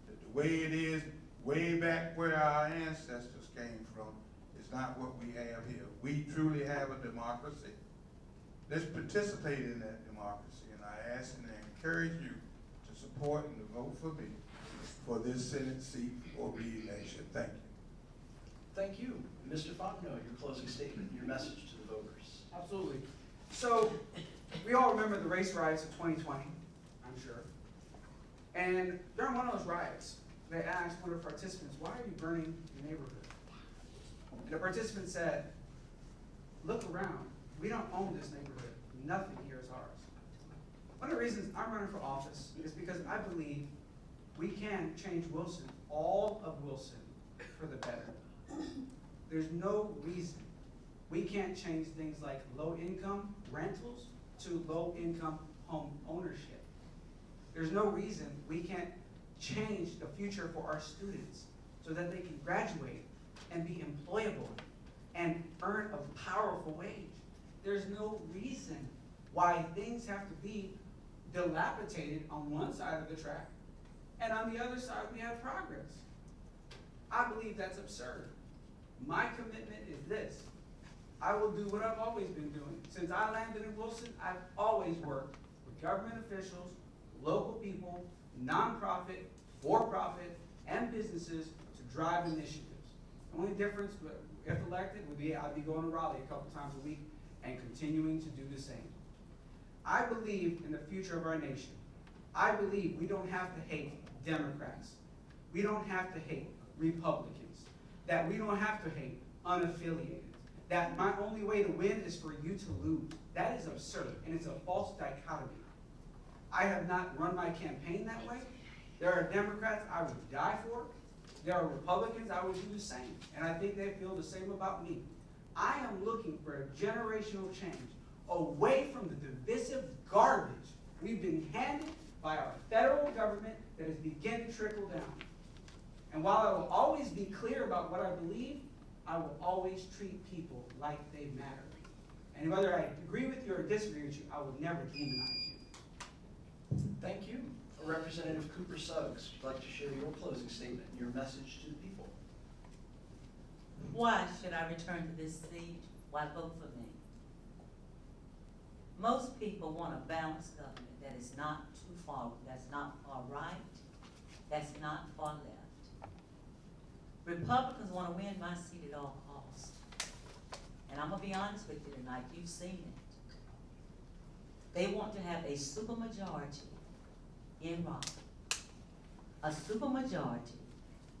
that the way it is way back where our ancestors came from is not what we have here. We truly have a democracy. Let's participate in that democracy, and I ask and I encourage you to support and to vote for me. for this Senate seat for re-election. Thank you. Thank you. Mr. Fontenot, your closing statement, your message to the voters. Absolutely. So, we all remember the race riots of 2020, I'm sure. And during one of those riots, they asked one of the participants, why are you burning your neighborhood? And the participant said, look around. We don't own this neighborhood. Nothing here is ours. One of the reasons I'm running for office is because I believe we can change Wilson, all of Wilson, for the better. There's no reason we can't change things like low-income rentals to low-income home ownership. There's no reason we can't change the future for our students so that they can graduate and be employable and earn a powerful wage. There's no reason why things have to be dilapidated on one side of the track, and on the other side we have progress. I believe that's absurd. My commitment is this. I will do what I've always been doing. Since I landed in Wilson, I've always worked with government officials, local people, nonprofit, for-profit, and businesses to drive initiatives. The only difference, if elected, would be I'd be going to Raleigh a couple times a week and continuing to do the same. I believe in the future of our nation. I believe we don't have to hate Democrats. We don't have to hate Republicans. That we don't have to hate unaffiliated. That my only way to win is for you to lose. That is absurd, and it's a false dichotomy. I have not run my campaign that way. There are Democrats I would die for. There are Republicans I would do the same, and I think they feel the same about me. I am looking for a generational change away from the divisive garbage we've been handed by our federal government that is beginning to trickle down. And while I will always be clear about what I believe, I will always treat people like they matter. And whether I agree with you or disagree with you, I will never demonize you. Thank you. Representative Cooper-Suggs, would like to share your closing statement and your message to the people. Why should I return to this seat? Why vote for me? Most people want a balanced government that is not too far, that's not far right, that's not far left. Republicans want to win my seat at all costs. And I'm going to be honest with you tonight, you've seen it. They want to have a supermajority in Raleigh. A supermajority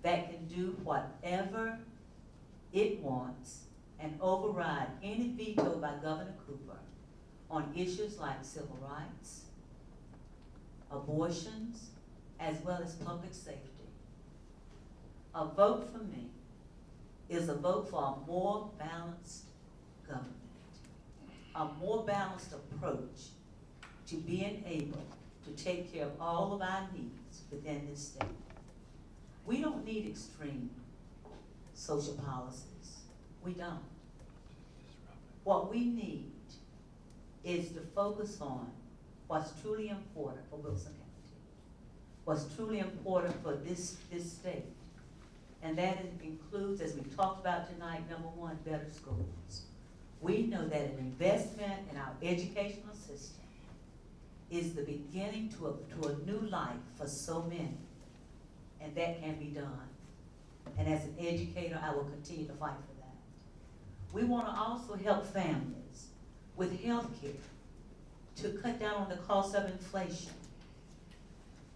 that can do whatever it wants and override any veto by Governor Cooper on issues like civil rights, abortions, as well as public safety. A vote for me is a vote for a more balanced government, a more balanced approach to being able to take care of all of our needs within this state. We don't need extreme social policies. We don't. What we need is to focus on what's truly important for Wilson County, what's truly important for this state. And that includes, as we talked about tonight, number one, better schools. We know that an investment in our educational system is the beginning to a new life for so many, and that can be done. And as an educator, I will continue to fight for that. We want to also help families with health care to cut down on the cost of inflation.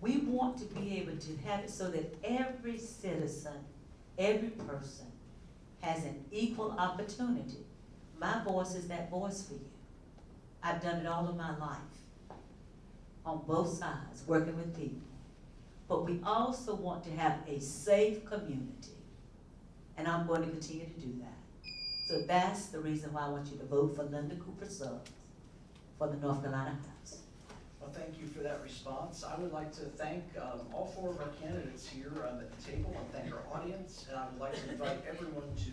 We want to be able to have it so that every citizen, every person has an equal opportunity. My voice is that voice for you. I've done it all of my life, on both sides, working with people. But we also want to have a safe community, and I'm going to continue to do that. So that's the reason why I want you to vote for Linda Cooper-Suggs for the North Carolina House. Well, thank you for that response. I would like to thank all four of our candidates here at the table, and thank our audience, and I would like to invite everyone to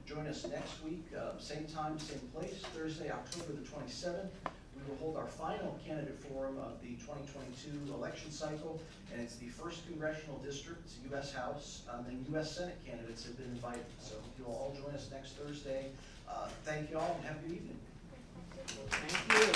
join us next week, same time, same place, Thursday, October the 27th. We will hold our final candidate forum of the 2022 election cycle, and it's the 1st Congressional District, U.S. House, and U.S. Senate candidates have been invited. So you'll all join us next Thursday. Thank you all, and have a good evening. Thank you.